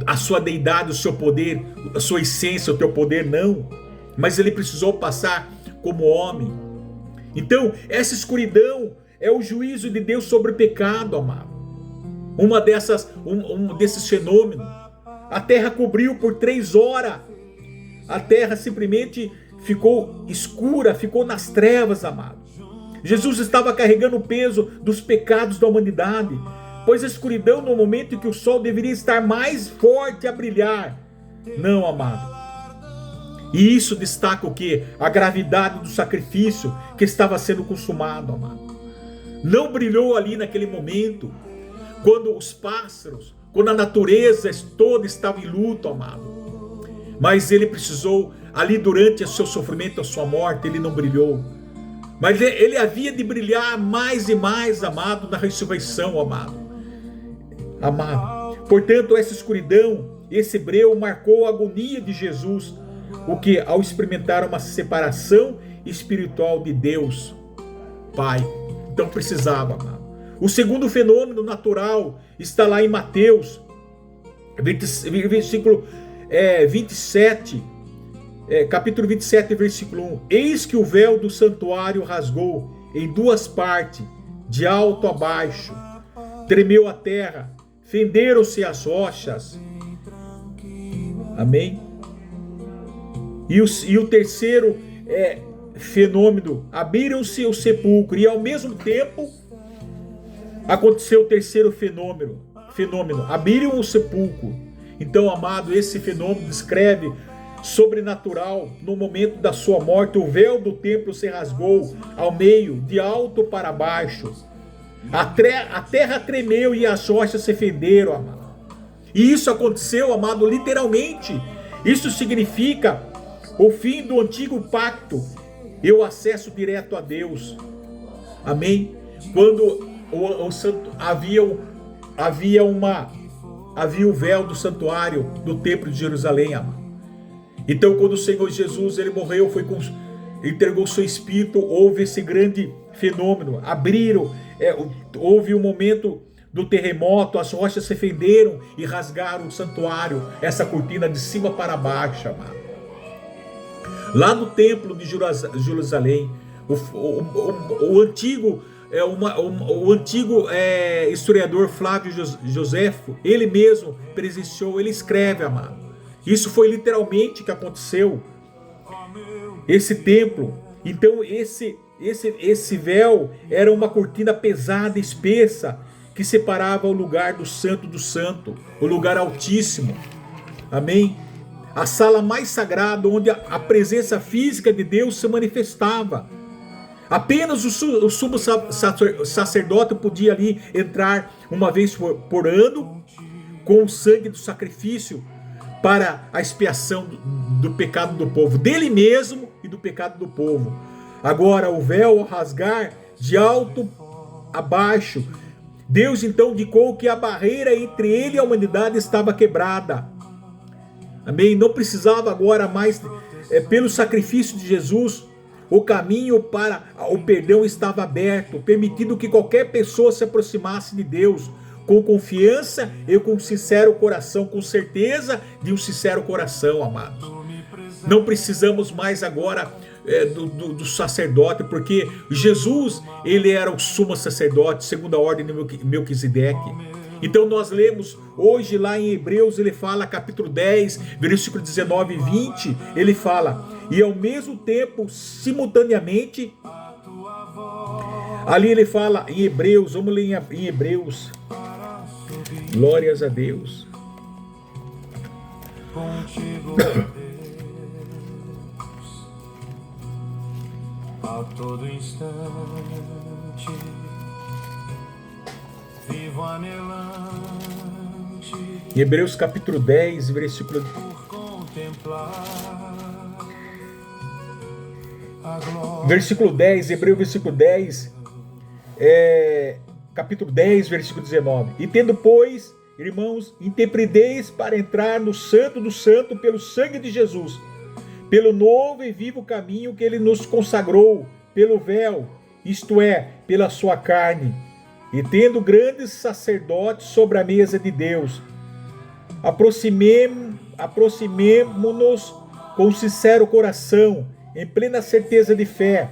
[SPEAKER 1] a sua deidade, o seu poder, a sua essência, o teu poder, não. Mas ele precisou passar como homem. Então, essa escuridão é o juízo de Deus sobre o pecado, amado. Um desses fenômenos. A terra cobriu por 3 horas. A terra simplesmente ficou escura, ficou nas trevas, amado. Jesus estava carregando o peso dos pecados da humanidade, pois a escuridão no momento em que o sol deveria estar mais forte a brilhar. Não, amado. E isso destaca o quê? A gravidade do sacrifício que estava sendo consumado, amado. Não brilhou ali naquele momento, quando os pássaros, quando a natureza toda estava em luto, amado. Mas ele precisou, ali durante o seu sofrimento, a sua morte, ele não brilhou. Mas ele havia de brilhar mais e mais, amado, na ressurreição, amado. Amado. Portanto, essa escuridão, esse breu marcou a agonia de Jesus, o que ao experimentar uma separação espiritual de Deus, Pai. Então precisava, amado. O segundo fenômeno natural está lá em Mateus, versículo 27, capítulo 27, versículo 1. Eis que o véu do santuário rasgou em 2 partes, de alto a baixo. Tremeu a terra, fenderam-se as rochas. Amém? E o terceiro fenômeno, abriram-se o sepulcro. E ao mesmo tempo aconteceu o terceiro fenômeno, abriram o sepulcro. Então, amado, esse fenômeno descreve sobrenatural. No momento da sua morte, o véu do templo se rasgou ao meio, de alto para baixo. A terra tremeu e as rochas se fenderam, amado. E isso aconteceu, amado, literalmente. Isso significa o fim do antigo pacto e o acesso direto a Deus. Amém? Quando havia o véu do santuário do templo de Jerusalém, amado. Então, quando o Senhor Jesus ele morreu, entregou seu espírito, houve esse grande fenômeno. Abriram, houve um momento do terremoto, as rochas se fenderam e rasgaram o santuário, essa cortina de cima para baixo, amado. Lá no templo de Jerusalém, o antigo historiador Flávio Joséfo, ele mesmo presenciou, ele escreve, amado. Isso foi literalmente o que aconteceu. Esse templo, então esse véu era uma cortina pesada, espessa, que separava o lugar do santo, o lugar altíssimo. Amém? A sala mais sagrada, onde a presença física de Deus se manifestava. Apenas o sumo sacerdote podia ali entrar uma vez por ano com o sangue do sacrifício para a expiação do pecado do povo, dele mesmo e do pecado do povo. Agora o véu ao rasgar de alto a baixo, Deus então indicou que a barreira entre ele e a humanidade estava quebrada. Amém? Não precisava agora mais, pelo sacrifício de Jesus, o caminho para o perdão estava aberto, permitindo que qualquer pessoa se aproximasse de Deus com confiança e com sincero coração, com certeza de um sincero coração, amados. Não precisamos mais agora do sacerdote, porque Jesus, ele era o sumo sacerdote, segundo a ordem de Melquisedeque. Então nós lemos hoje lá em Hebreus, ele fala, capítulo 10, versículo 19 e 20, ele fala, e ao mesmo tempo, simultaneamente, ali ele fala em Hebreus, vamos ler em Hebreus, glórias a Deus.
[SPEAKER 2] Contigo, Deus, a todo instante, vivo anelante.
[SPEAKER 1] Em Hebreus capítulo 10, versículo...
[SPEAKER 2] Por contemplar a glória.
[SPEAKER 1] Versículo 10, Hebreus versículo 10, capítulo 10, versículo 19. E tendo, pois, irmãos, intrepidez para entrar no santo do santo pelo sangue de Jesus, pelo novo e vivo caminho que ele nos consagrou, pelo véu, isto é, pela sua carne. e tendo grandes sacerdotes sobre a mesa de Deus, aproximemo-nos com sincero coração, em plena certeza de fé,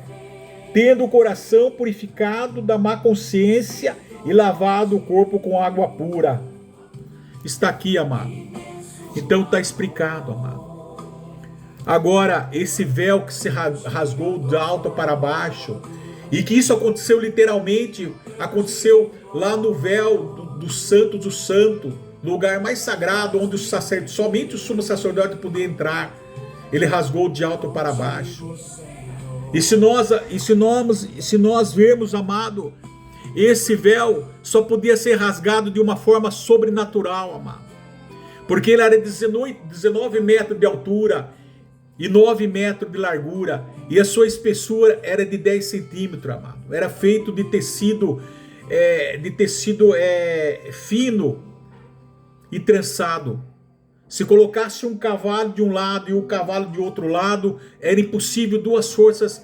[SPEAKER 1] tendo o coração purificado da má consciência e lavado o corpo com água pura. Está aqui, amado. Então está explicado, amado. Agora, esse véu que se rasgou de alto para baixo, e que isso aconteceu literalmente, aconteceu lá no véu do Santo do Santo, no lugar mais sagrado, onde somente o sumo sacerdote podia entrar. Ele rasgou de alto para baixo. E se nós vermos, amado, esse véu só podia ser rasgado de uma forma sobrenatural, amado. Porque ele era 19 metros de altura e 9 metros de largura. E a sua espessura era de 10 centímetros, amado. Era feito de tecido fino e trançado. Se colocasse um cavalo de um lado e o cavalo de outro lado, era impossível duas forças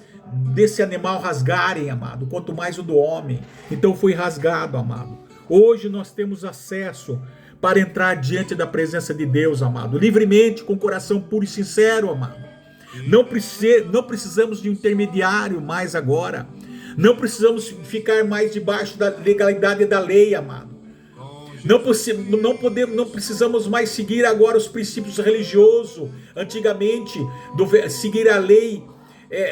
[SPEAKER 1] desse animal rasgarem, amado, quanto mais o do homem. Então foi rasgado, amado. Hoje nós temos acesso para entrar diante da presença de Deus, amado, livremente, com coração puro e sincero, amado. Não precisamos de um intermediário mais agora. Não precisamos ficar mais debaixo da legalidade da lei, amado. Não precisamos mais seguir agora os princípios religiosos, antigamente, seguir a lei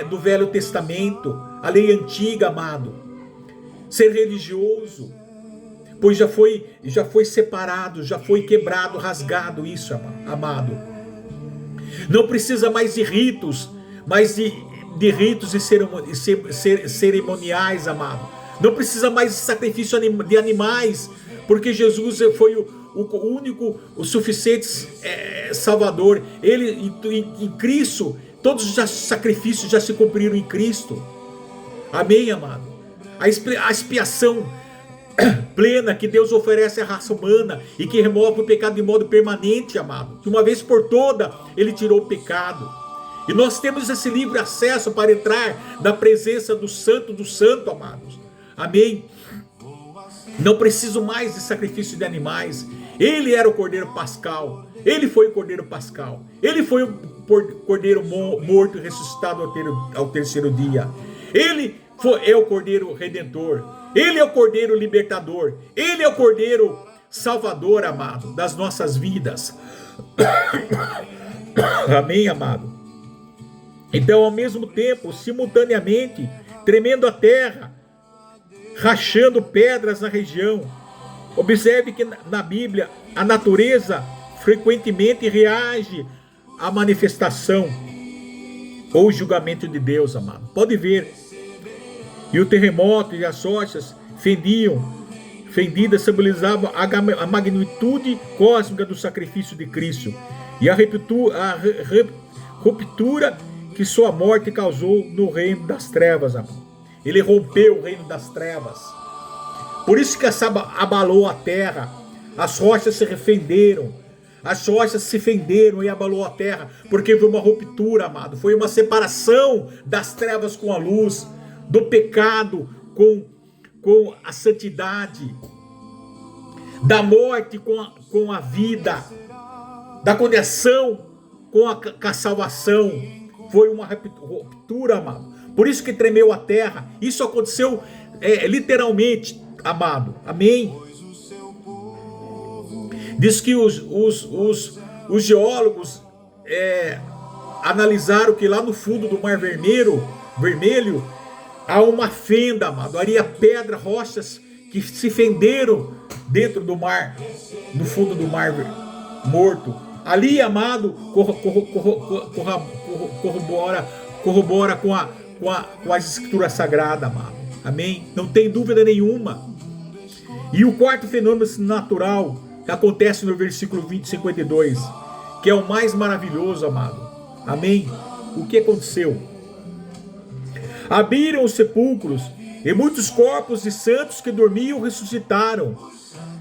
[SPEAKER 1] do Velho Testamento, a lei antiga, amado. Ser religioso, pois já foi separado, já foi quebrado, rasgado isso, amado. Não precisa mais de ritos, mas de ritos e cerimoniais, amado. Não precisa mais de sacrifício de animais, porque Jesus foi o único, o suficiente Salvador. Ele, em Cristo, todos os sacrifícios já se cumpriram em Cristo. Amém, amado? A expiação plena que Deus oferece à raça humana e que remove o pecado de modo permanente, amado. De uma vez por toda, Ele tirou o pecado. E nós temos esse livre acesso para entrar na presença do Santo, amados. Amém? Não preciso mais de sacrifício de animais. Ele era o Cordeiro Pascal. Ele foi o Cordeiro Pascal. Ele foi o Cordeiro morto e ressuscitado ao terceiro dia. Ele é o Cordeiro Redentor. Ele é o Cordeiro Libertador. Ele é o Cordeiro Salvador, amado, das nossas vidas. Amém, amado? Então, ao mesmo tempo, simultaneamente, tremendo a terra, rachando pedras na região. Observe que na Bíblia a natureza frequentemente reage à manifestação ou julgamento de Deus, amado. Pode ver. E o terremoto e as rochas fendidas simbolizavam a magnitude cósmica do sacrifício de Cristo e a ruptura que sua morte causou no reino das trevas, amado. Ele rompeu o reino das trevas. Por isso que abalou a terra. As rochas se fenderam. As rochas se fenderam e abalou a terra. Porque foi uma ruptura, amado. Foi uma separação das trevas com a luz. Do pecado com a santidade. Da morte com a vida. Da condenação com a salvação. Foi uma ruptura, amado. Por isso que tremeu a terra. Isso aconteceu literalmente, amado. Amém? Diz que os geólogos analisaram que lá no fundo do Mar Vermelho há uma fenda, amado. Havia pedra, rochas que se fenderam dentro do mar, no fundo do Mar Morto. Ali, amado, corrobora com as escrituras sagradas, amado. Amém? Não tem dúvida nenhuma. E o quarto fenômeno natural que acontece no versículo 52, que é o mais maravilhoso, amado. Amém? O que aconteceu? Abriram os sepulcros e muitos corpos de santos que dormiam ressuscitaram.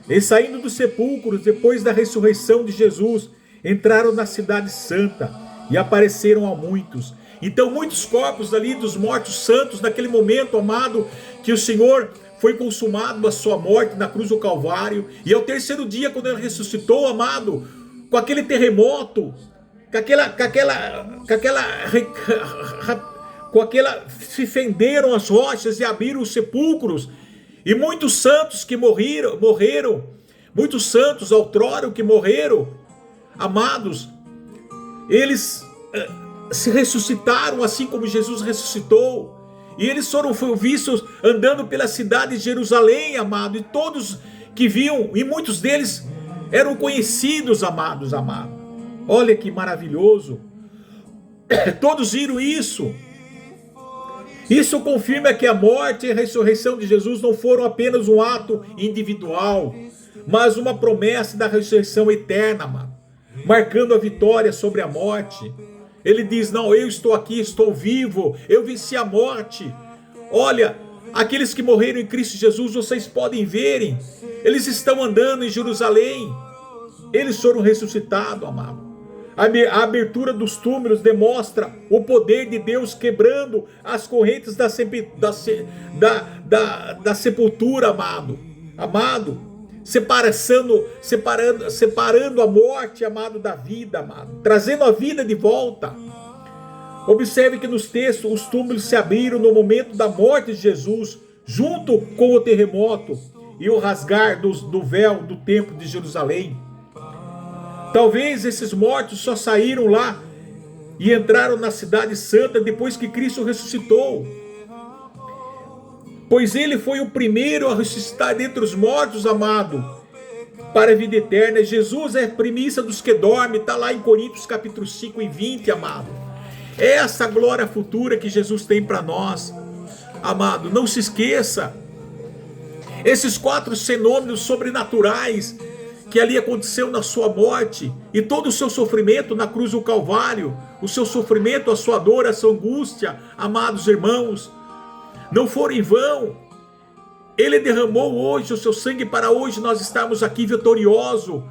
[SPEAKER 1] E saindo dos sepulcros, depois da ressurreição de Jesus, entraram na cidade santa e apareceram a muitos. Então muitos corpos ali dos mortos santos, naquele momento, amado, que o Senhor foi consumado a sua morte na cruz do Calvário, e ao terceiro dia, quando ele ressuscitou, amado, com aquele terremoto, se fenderam as rochas e abriram os sepulcros, e muitos santos que morreram, muitos santos outrora que morreram, amados, eles se ressuscitaram assim como Jesus ressuscitou. E eles foram vistos andando pela cidade de Jerusalém, amado. E todos que viam, e muitos deles eram conhecidos, amados. Olha que maravilhoso. Todos viram isso. Isso confirma que a morte e a ressurreição de Jesus não foram apenas um ato individual, mas uma promessa da ressurreição eterna, amado, marcando a vitória sobre a morte. Ele diz: não, eu estou aqui, estou vivo, eu venci a morte. Olha, aqueles que morreram em Cristo Jesus, vocês podem verem, eles estão andando em Jerusalém, eles foram ressuscitados, amado. A abertura dos túmulos demonstra o poder de Deus quebrando as correntes da sepultura, amado. Separando a morte, amado, da vida, amado, trazendo a vida de volta. Observe que nos textos os túmulos se abriram no momento da morte de Jesus, junto com o terremoto e o rasgar do véu do templo de Jerusalém. Talvez esses mortos só saíram lá e entraram na cidade santa depois que Cristo ressuscitou, pois ele foi o primeiro a ressuscitar dentre os mortos, amado, para a vida eterna. Jesus é a primícia dos que dormem, está lá em Coríntios capítulo 5 e 20, amado. É essa glória futura que Jesus tem para nós, amado. Não se esqueça, esses 4 fenômenos sobrenaturais que ali aconteceu na sua morte, e todo o seu sofrimento na cruz do Calvário, o seu sofrimento, a sua dor, a sua angústia, amados irmãos, não foram em vão. Ele derramou hoje o seu sangue para hoje nós estarmos aqui vitoriosos.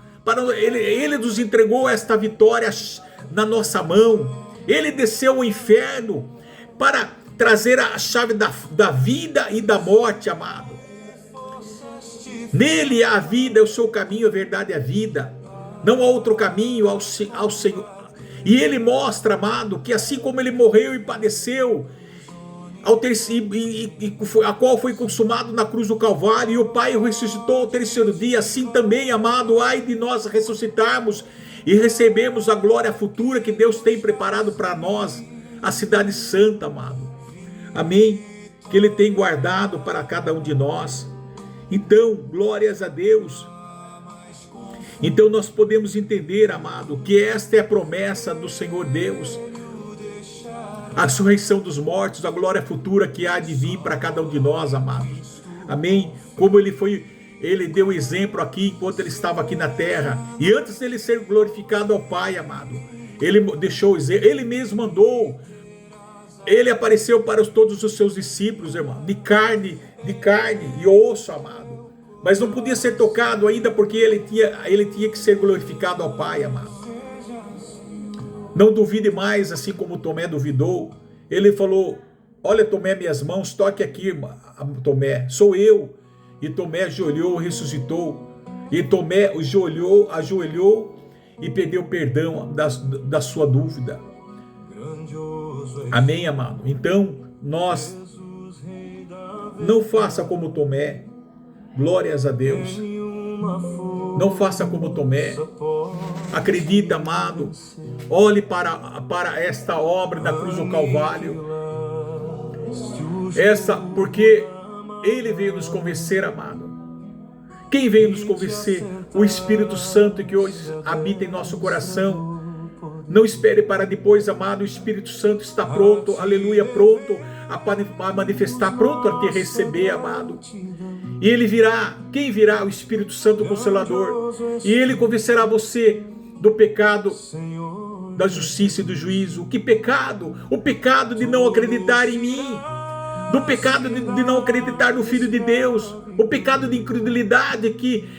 [SPEAKER 1] Ele nos entregou esta vitória na nossa mão. Ele desceu ao inferno para trazer a chave da vida e da morte, amado. Nele há a vida, é o seu caminho, a verdade e a vida. Não há outro caminho ao Senhor. E ele mostra, amado, que assim como ele morreu e padeceu, a qual foi consumado na cruz do Calvário, e o Pai o ressuscitou ao terceiro dia, assim também, amado, ai de nós ressuscitarmos e recebemos a glória futura que Deus tem preparado para nós, a cidade santa, amado. Amém? Que Ele tem guardado para cada um de nós. Então, glórias a Deus. Então nós podemos entender, amado, que esta é a promessa do Senhor Deus, a ressurreição dos mortos, a glória futura que há de vir para cada um de nós, amados. Amém? Como ele deu exemplo aqui enquanto ele estava aqui na terra, e antes dele ser glorificado ao Pai, amado, ele deixou exemplo, ele mesmo mandou, ele apareceu para todos os seus discípulos, irmão, de carne e osso, amado, mas não podia ser tocado ainda porque ele tinha que ser glorificado ao Pai, amado. Não duvide mais, assim como Tomé duvidou. Ele falou: olha, Tomé, minhas mãos, toque aqui, Tomé, sou eu. E Tomé ajoelhou, ressuscitou. E Tomé ajoelhou e pediu perdão da sua dúvida. Amém, amado? Então, nós não faça como Tomé. Glórias a Deus. Não faça como Tomé. Acredita, amado. Olhe para esta obra da cruz do Calvário. Porque Ele veio nos convencer, amado. Quem veio nos convencer? O Espírito Santo que hoje habita em nosso coração. Não espere para depois, amado. O Espírito Santo está pronto, aleluia, pronto a manifestar, pronto a te receber, amado. E Ele virá. Quem virá? O Espírito Santo Consolador. E Ele convencerá você do pecado, da justiça e do juízo. Que pecado? O pecado de não acreditar em mim. Do pecado de não acreditar no Filho de Deus. O pecado de incredulidade que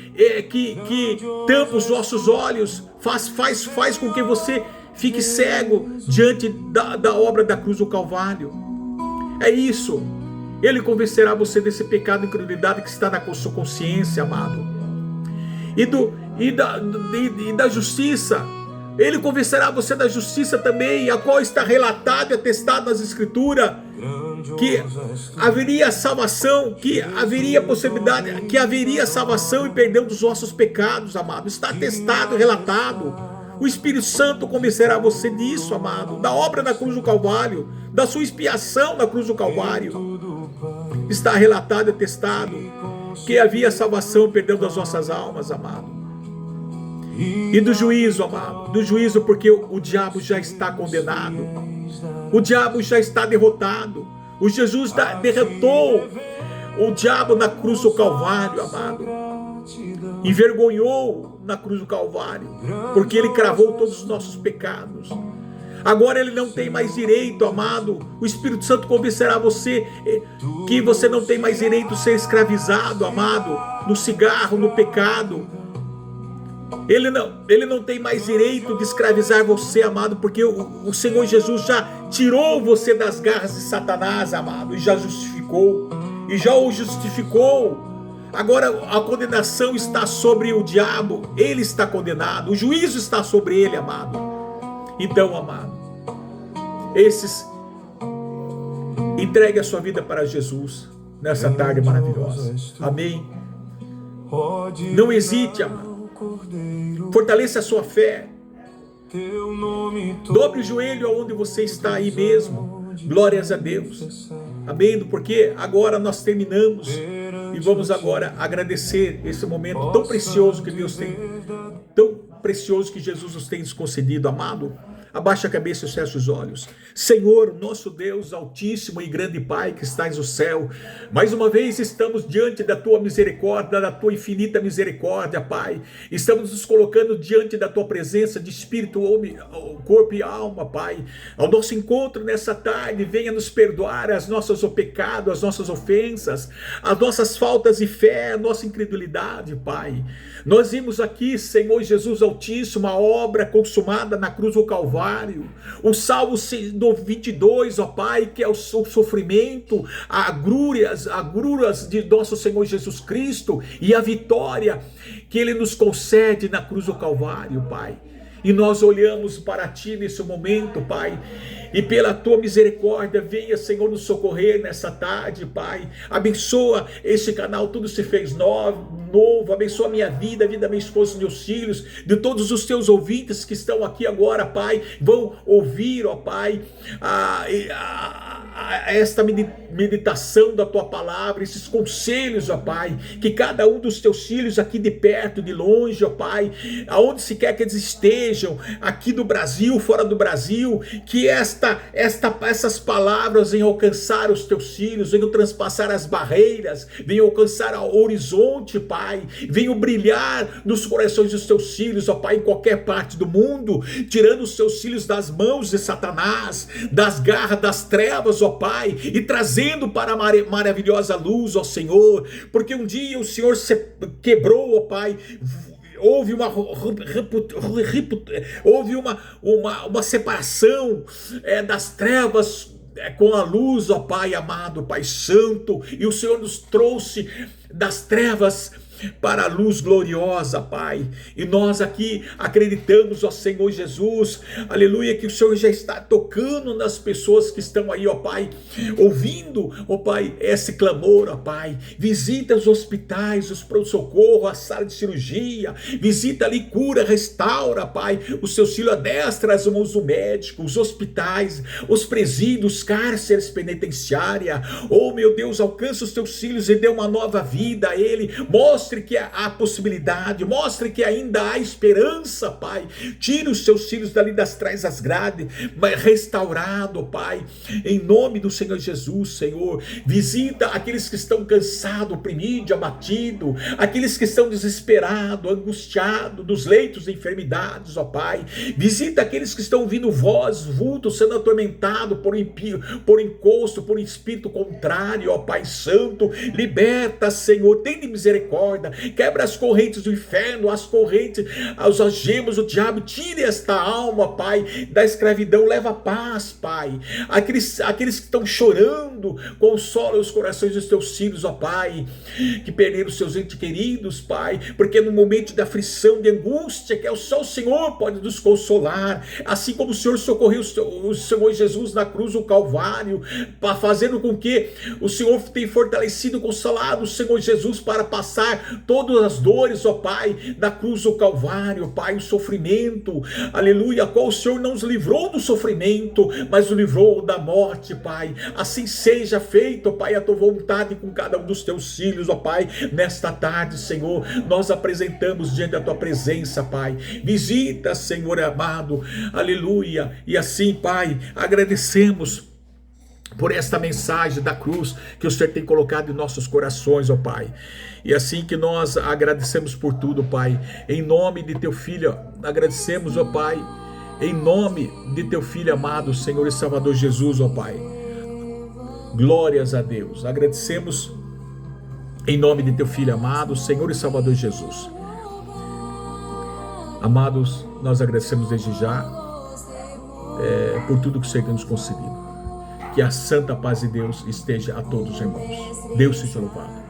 [SPEAKER 1] tampa os nossos olhos. Faz com que você fique cego diante da obra da cruz do Calvário. É isso. Ele convencerá você desse pecado e incredulidade que está na sua consciência, amado. E da justiça. Ele convencerá você da justiça também, a qual está relatado e atestado nas Escrituras, que haveria salvação, que haveria possibilidade, que haveria salvação e perdão dos vossos pecados, amado. Está atestado e relatado. O Espírito Santo convencerá você disso, amado, da obra da cruz do Calvário, da sua expiação na cruz do Calvário. Está relatado e atestado que havia salvação e perdão das nossas almas, amado. E do juízo, amado, do juízo, porque o diabo já está condenado, o diabo já está derrotado. O Jesus derrotou o diabo na cruz do Calvário, amado. Envergonhou na cruz do Calvário, porque ele cravou todos os nossos pecados. Agora ele não tem mais direito, amado. O Espírito Santo convencerá você que você não tem mais direito de ser escravizado, amado, no cigarro, no pecado. Ele não tem mais direito de escravizar você, amado, porque o Senhor Jesus já tirou você das garras de Satanás, amado, e já justificou, e já o justificou. Agora a condenação está sobre o diabo, ele está condenado, o juízo está sobre ele, amado. Então, amado, entregue a sua vida para Jesus nessa tarde maravilhosa. Amém. Não hesite, amado. Fortaleça a sua fé. Dobre o joelho aonde você está aí mesmo. Glórias a Deus. Amém. Porque agora nós terminamos e vamos agora agradecer esse momento tão precioso que Deus tem, tão precioso que Jesus nos tem concedido, amado. Abaixa a cabeça e fecha os olhos. Senhor, nosso Deus altíssimo e grande Pai que estás no céu, mais uma vez estamos diante da tua misericórdia, da tua infinita misericórdia, Pai. Estamos nos colocando diante da tua presença de espírito, corpo e alma, Pai. Ao nosso encontro nessa tarde, venha nos perdoar as nossas pecados, as nossas ofensas, as nossas faltas de fé, a nossa incredulidade, Pai. Nós vimos aqui, Senhor Jesus altíssimo, a obra consumada na cruz do Calvário. O Salmo 22, ó Pai, que é o sofrimento, agruras de nosso Senhor Jesus Cristo e a vitória que Ele nos concede na cruz do Calvário, Pai. E nós olhamos para Ti nesse momento, Pai, e pela Tua misericórdia, venha, Senhor, nos socorrer nessa tarde, Pai. Abençoa este canal, tudo se fez novo. Abençoa a minha vida, a vida da minha esposa e meus filhos, de todos os Teus ouvintes que estão aqui agora, Pai, vão ouvir, ó Pai, esta meditação da Tua palavra, esses conselhos, ó Pai, que cada um dos Teus filhos aqui de perto, de longe, ó Pai, aonde se quer que eles estejam, aqui do Brasil, fora do Brasil, que essas palavras venham alcançar os Teus filhos, venham transpassar as barreiras, venham alcançar o horizonte, Pai, venham brilhar nos corações dos Teus filhos, ó Pai, em qualquer parte do mundo, tirando os Teus filhos das mãos de Satanás, das garras, das trevas, ó Pai, e trazendo para a maravilhosa luz, ó Senhor, porque um dia o Senhor se quebrou, ó Pai. Houve uma separação das trevas com a luz, ó Pai amado, Pai santo, e o Senhor nos trouxe das trevas para a luz gloriosa, Pai. E nós aqui acreditamos, ó Senhor Jesus, aleluia, que o Senhor já está tocando nas pessoas que estão aí, ó Pai, ouvindo, ó Pai, esse clamor, ó Pai. Visita os hospitais, os pronto-socorro, a sala de cirurgia, visita ali, cura, restaura, Pai, os Teus filhos, adestra as mãos do médico, os hospitais, os presídios, cárceres penitenciária. Oh, meu Deus, alcança os Teus filhos e dê uma nova vida a ele. Mostre que há possibilidade, mostre que ainda há esperança, Pai. Tira os Teus filhos dali das trás das grades, restaurado, Pai, em nome do Senhor Jesus, Senhor. Visita aqueles que estão cansados, oprimidos, abatidos, aqueles que estão desesperados, angustiados, dos leitos de enfermidades, ó Pai. Visita aqueles que estão ouvindo voz, vulto, sendo atormentado por impio, por encosto, por espírito contrário, ó Pai Santo. Liberta, Senhor, tem de misericórdia, corda, quebra as correntes do inferno, as correntes, as algemas do diabo, tire esta alma, Pai, da escravidão, leva paz, Pai. Aqueles que estão chorando, consola os corações dos teus filhos, ó Pai, que perderam seus entes queridos, Pai, porque no momento de aflição, de angústia, que é só o Senhor pode nos consolar, assim como o Senhor socorreu o Senhor Jesus na cruz, o Calvário, fazendo com que o Senhor tenha fortalecido, consolado o Senhor Jesus para passar todas as dores, ó Pai, da cruz, o Calvário, Pai, o sofrimento, aleluia, qual o Senhor não nos livrou do sofrimento, mas nos livrou da morte, Pai. Assim seja feito, Pai, a tua vontade com cada um dos teus filhos, ó Pai, nesta tarde, Senhor, nós apresentamos diante da tua presença, Pai. Visita, Senhor amado, aleluia, e assim, Pai, agradecemos por esta mensagem da cruz que o Senhor tem colocado em nossos corações, ó Pai. E assim que nós agradecemos por tudo, Pai, em nome de teu Filho, agradecemos, ó Pai, em nome de teu Filho amado, Senhor e Salvador Jesus, ó Pai. Glórias a Deus. Agradecemos em nome de teu Filho amado, Senhor e Salvador Jesus. Amados, nós agradecemos desde já por tudo que o Senhor tem nos concedido. Que a santa paz de Deus esteja a todos, irmãos. Deus seja louvado.